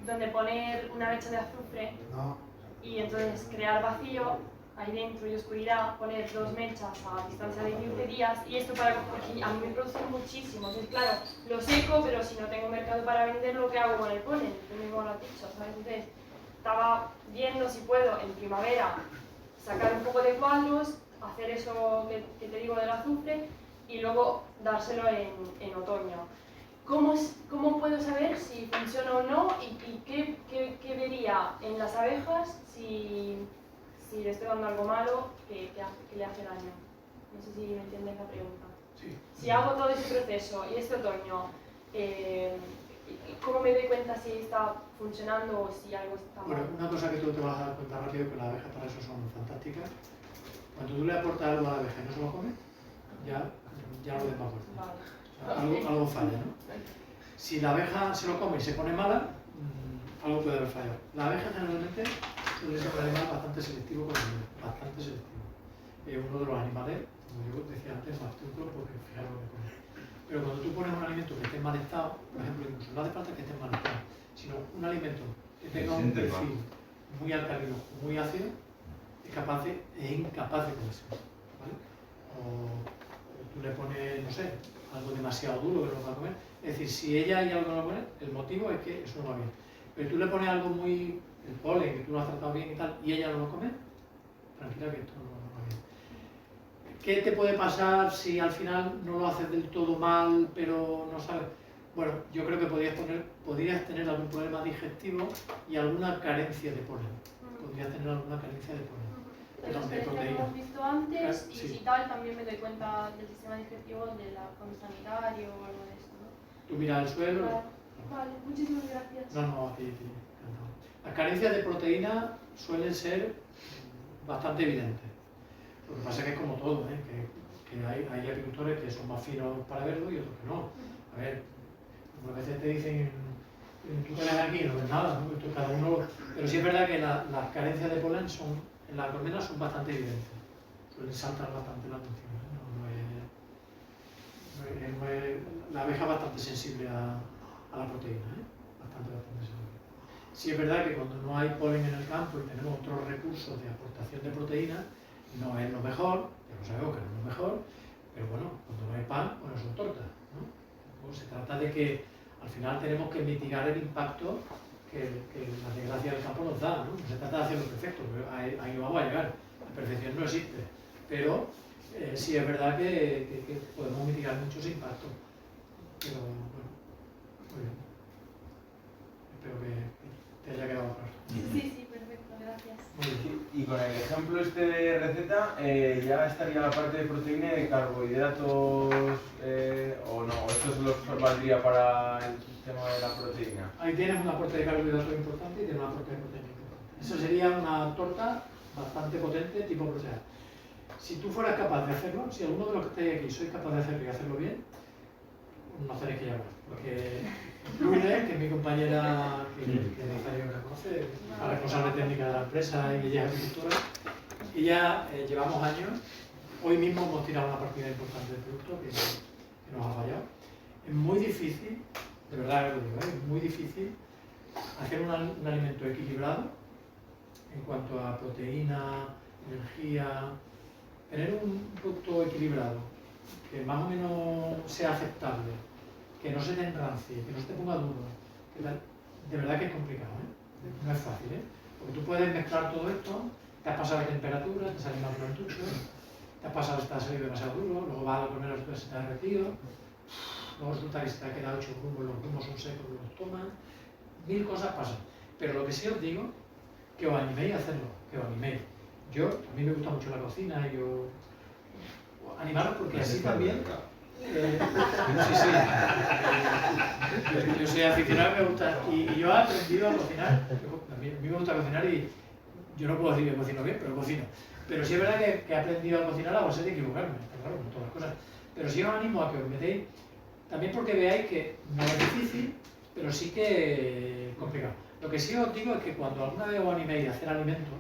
donde poner una mecha de azufre No. y entonces crear vacío, ahí dentro y oscuridad, poner 2 mechas a distancia de 15 días y esto porque a mí me produce muchísimo. Entonces, claro, lo seco, pero si no tengo mercado para venderlo, ¿qué hago con el polen? Tú mismo lo has dicho, ¿sabes? Entonces, estaba viendo si puedo en primavera sacar un poco de cuadros, hacer eso que te digo del azufre y luego dárselo en otoño. ¿Cómo puedo saber si funciona o no y qué vería en las abejas si le estoy dando algo malo que le hace daño? No sé si me entiendes la pregunta. Sí. Si hago todo ese proceso y este otoño, ¿cómo me doy cuenta si está funcionando o si algo está mal? Bueno, una cosa que tú te vas a dar cuenta rápido, que las abejas para eso son fantásticas. Cuando tú le aportas algo a la abeja y no se lo come, ya no le va a aportar. Vale. O sea, algo falla, ¿no? Si la abeja se lo come y se pone mala, algo puede haber fallado. La abeja generalmente suele ser un animal bastante selectivo con el niño, bastante selectivo. Es uno de los animales, como yo decía antes, más trucos porque fijaros lo que pone. Pero cuando tú pones un alimento que esté en mal estado, por ejemplo, incluso no hace falta que esté en mal estado, sino un alimento que tenga un perfil muy alcalino, muy ácido, es incapaz de comerse, ¿vale? O tú le pones, no sé, algo demasiado duro que no va a comer. Es decir, si ella hay algo que no va a comer, el motivo es que eso no va bien. Pero tú le pones algo muy, el polen, que tú lo has tratado bien y tal, y ella no lo come, tranquila que esto no va bien. ¿Qué te puede pasar si al final no lo haces del todo mal, pero no sabes? Bueno, yo creo que podrías tener algún problema digestivo y alguna carencia de polen. Podrías tener alguna carencia de polen. De la De experiencia que proteína. hemos visto antes y Sí. si tal, también me doy cuenta del sistema digestivo del fondo sanitario o algo de eso, ¿no? Tú miras el suelo. Claro. Vale, muchísimas gracias. No, a ti, encantado. Las carencias de proteína suelen ser bastante evidentes. Lo que pasa es que es como todo, ¿eh? que hay apicultores que son más finos para verlo y otros que no. A ver, a veces te dicen, tú te ves aquí y no ves nada, ¿no? Esto cada uno, pero sí es verdad que las carencias de polen en las colmenas son bastante evidentes. Suelen saltar bastante la atención. La abeja es bastante sensible a la proteína, ¿eh? Bastante sensible. Sí es verdad que cuando no hay polen en el campo y tenemos otros recursos de aportación de proteína, no es lo mejor, ya lo sabemos que no es lo mejor, pero bueno, cuando no hay pan, bueno, son tortas, ¿no? Pues se trata de que al final tenemos que mitigar el impacto que la desgracia del campo nos da, ¿no? No se trata de hacerlo perfecto, ahí no vamos a llegar, la perfección no existe, pero sí es verdad que podemos mitigar mucho ese impacto. Pero bueno, muy bien. Espero que te haya quedado claro. Sí, perfecto, gracias. Muy bien. Y con el ejemplo este de receta, ya estaría la parte de proteína y de carbohidratos, o no, esto solo valdría para el tema de la proteína. Ahí tienes un aporte de carbohidratos importante y tienes un aporte de proteína importante. Eso sería una torta bastante potente tipo proteína. Si tú fueras capaz de hacerlo, si alguno de los que estáis aquí sois capaz de hacerlo y hacerlo bien, no tenéis que llamar, porque Lourdes, que es mi compañera que Nazario la conoce, la responsable técnica de la empresa y ella es agricultora, ella llevamos años, hoy mismo hemos tirado una partida importante de producto que nos ha fallado. Es muy difícil, de verdad lo digo, es muy difícil hacer un alimento equilibrado en cuanto a proteína, energía, tener un producto equilibrado que más o menos sea aceptable, que no se te enrancie, que no se te ponga duro, de verdad que es complicado, ¿eh? No es fácil, ¿eh? Porque tú puedes mezclar todo esto, te has pasado de temperatura, te sale más blanducho, te has pasado, te ha salido demasiado duro, luego vas a comer los se te ha derretido, luego resulta que se te ha quedado hecho grumos, los grumos son secos, los tomas, mil cosas pasan. Pero lo que sí os digo, que os animéis a hacerlo, que os animéis. A mí me gusta mucho la cocina y yo animaros porque así también. Sí. Yo soy aficionado, me gusta. Y yo he aprendido a cocinar. A mí me gusta cocinar y yo no puedo decir que cocino bien, pero cocino. Pero sí es verdad que he aprendido a cocinar a base de equivocarme, claro, con todas las cosas. Pero sí os animo a que os metéis, también porque veáis que no es difícil, pero sí que es complicado. Lo que sí os digo es que cuando alguna vez os animéis a hacer alimentos,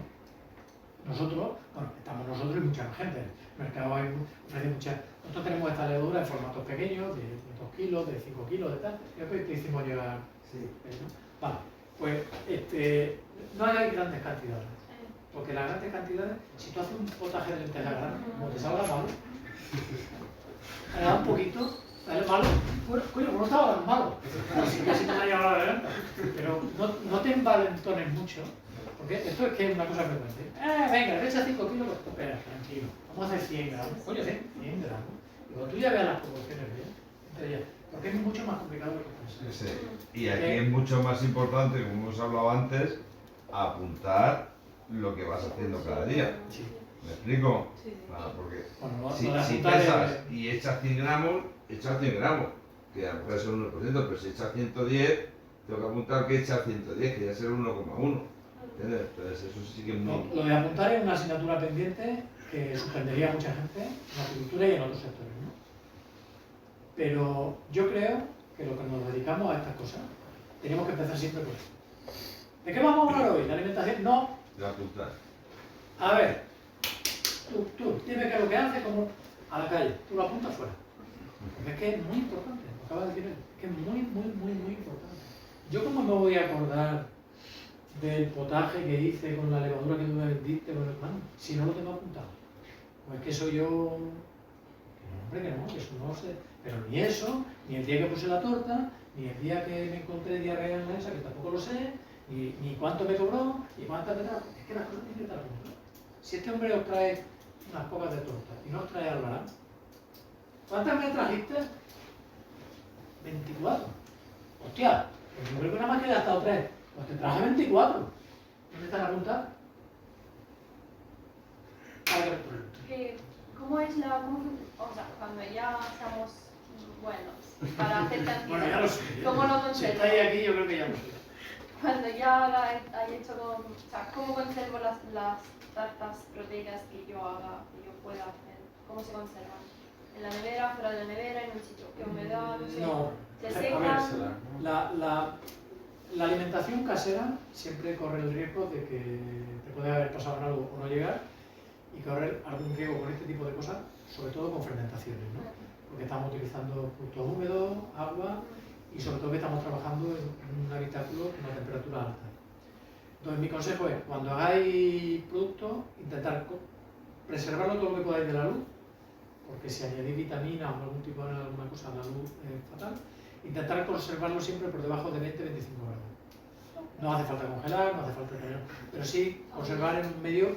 nosotros, bueno, estamos nosotros y mucha gente, el mercado ofrece muchas. Nosotros tenemos esta levadura en formatos pequeños, de 2 kilos, de 5 kilos, de tal, y después te hicimos llegar. Sí. ¿No? Vale, pues no hay grandes cantidades, Porque las grandes cantidades, si tú haces un potaje de lentejas grande, como te salga malo, le da un poquito, dale malo, coño, pues no estaba tan malo, así casi no me ha llegado a la garganta, pero no te envalentones mucho, porque esto es que es una cosa frecuente. Venga, le echas 5 kilos, pues espera, tranquilo, vamos a hacer 100 gramos, coño, 100 gramos, y cuando tú ya veas las proporciones bien, entonces ya, porque es mucho más complicado de lo que pensas. Sí. Y aquí es mucho más importante, como hemos hablado antes, apuntar lo que vas haciendo cada día. Sí. ¿Me explico? Sí. Claro, porque Bueno, si lo de apuntar pesas es- y echas 100 gramos, echas 100 gramos, que a lo mejor es el 1%, pero si echas 110, tengo que apuntar que echas 110, que ya es el 1,1. ¿Entiendes? Entonces eso sí que es muy... Lo de apuntar es una asignatura pendiente que suspendería a mucha gente en agricultura y en otros sectores, ¿no? Pero yo creo que lo que nos dedicamos a estas cosas, tenemos que empezar siempre por esto. ¿De qué vamos a hablar hoy? ¿De alimentación? No. de apuntar. A ver, tú, dime qué es lo que haces, como a la calle, tú lo apuntas fuera. Porque es que es muy importante, lo acaba de decir él, es que es muy importante. Yo cómo me voy a acordar del potaje que hice con la levadura que tú me vendiste con el hermano, si no lo tengo apuntado. Pues es que soy yo, que no, que eso no sé, pero ni eso, ni el día que puse la torta, ni el día que me encontré diarrea en la mesa, que tampoco lo sé, ni cuánto me cobró, y cuántas me trajo. Es que las cosas tienen que estar apuntadas. Si este hombre os trae unas pocas de torta y no os trae albarán, ¿cuántas me trajiste? 24. Hostia, pues yo creo que nada más que he gastado 3. Pues te traje 24. ¿Dónde están apuntadas? ¿Cómo es o sea, cuando ya estamos buenos para hacer cantidad? Bueno, ya lo sé. ¿Cómo lo Si conservo? estáis aquí, yo creo que ya lo sé. Cuando ya haya hecho o sea, ¿cómo conservo las tartas proteicas que yo haga, que yo pueda hacer? ¿Cómo se conservan? ¿En la nevera, fuera de la nevera, en un sitio que humedad, no sé? No. ¿Se A secan? La alimentación casera siempre corre el riesgo de que te puede haber pasado en algo o no llegar y correr algún riesgo con este tipo de cosas, sobre todo con fermentaciones, ¿no? Porque estamos utilizando productos húmedos, agua y sobre todo que estamos trabajando en un habitáculo con una temperatura alta. Entonces mi consejo es, cuando hagáis productos, intentar preservarlo todo lo que podáis de la luz, porque si añadís vitaminas o algún tipo de alguna cosa a la luz es fatal. Intentar conservarlo siempre por debajo de 20-25 grados. No hace falta congelar, no hace falta tener, pero sí conservar en un medio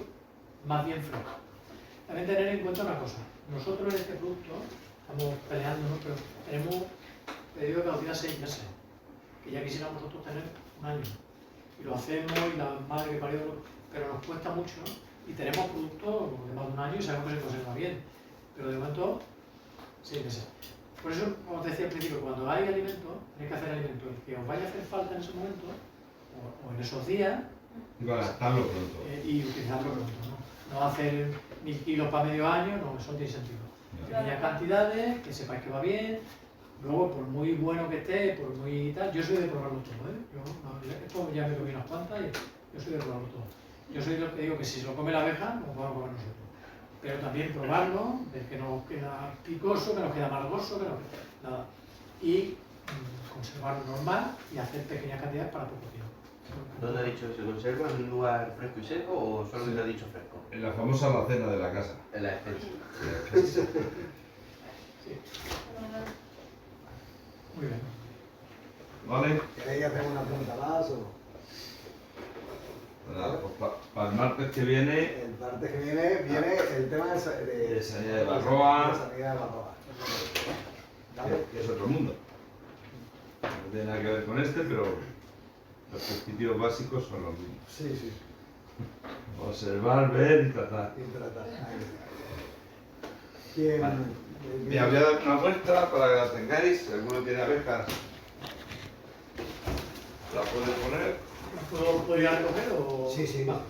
más bien fresco. También tener en cuenta una cosa, nosotros en este producto estamos peleándonos, pero tenemos pedido de caducidad 6 meses, que ya quisiéramos nosotros tener un año. Y lo hacemos y la madre que parió, pero nos cuesta mucho, ¿no? Y tenemos productos de más de un año y sabemos que se conserva bien, pero de momento 6 meses. Por eso, como te decía al principio, cuando hay alimento, tenéis que hacer alimento que os vaya a hacer falta en ese momento, o en esos días, Y para gastarlo pronto. y utilizarlo pronto, ¿no? No hacer 1000 kilos para medio año, no, eso no tiene sentido. Pequeñas cantidades, que sepáis que va bien, luego por muy bueno que esté, por muy tal, yo soy de probarlo todo, ¿eh? Esto ya me comí unas cuantas y yo soy de probarlo todo. Yo soy de lo que digo que si se lo come la abeja, lo podemos comer nosotros. Pero también probarlo, ver que no queda picoso, que no queda amargoso, que no queda nada. Y conservarlo normal y hacer pequeñas cantidades para poco tiempo. ¿Dónde ha dicho que se conserva? ¿En un lugar fresco y seco o solamente ha dicho fresco? En la famosa alacena de la casa. En la despensa. Sí. Muy bien. ¿Vale? ¿Queréis hacer una pregunta más o...? Nada, pues para el martes que viene, El martes que viene el tema de sanidad de Barroa. de sanidad de Barroa. ¿Vale? que es otro mundo. No tiene nada que ver con este, pero los principios básicos son los mismos. Sí, sí. Observar, ver y tratar. Y tratar. Ahí está. ¿Quién? Vale. Mira, voy a dar una muestra para que la tengáis. Si alguno tiene abejas, la puede poner. ¿Puedo ir a recoger o...? Sí, sí. Va.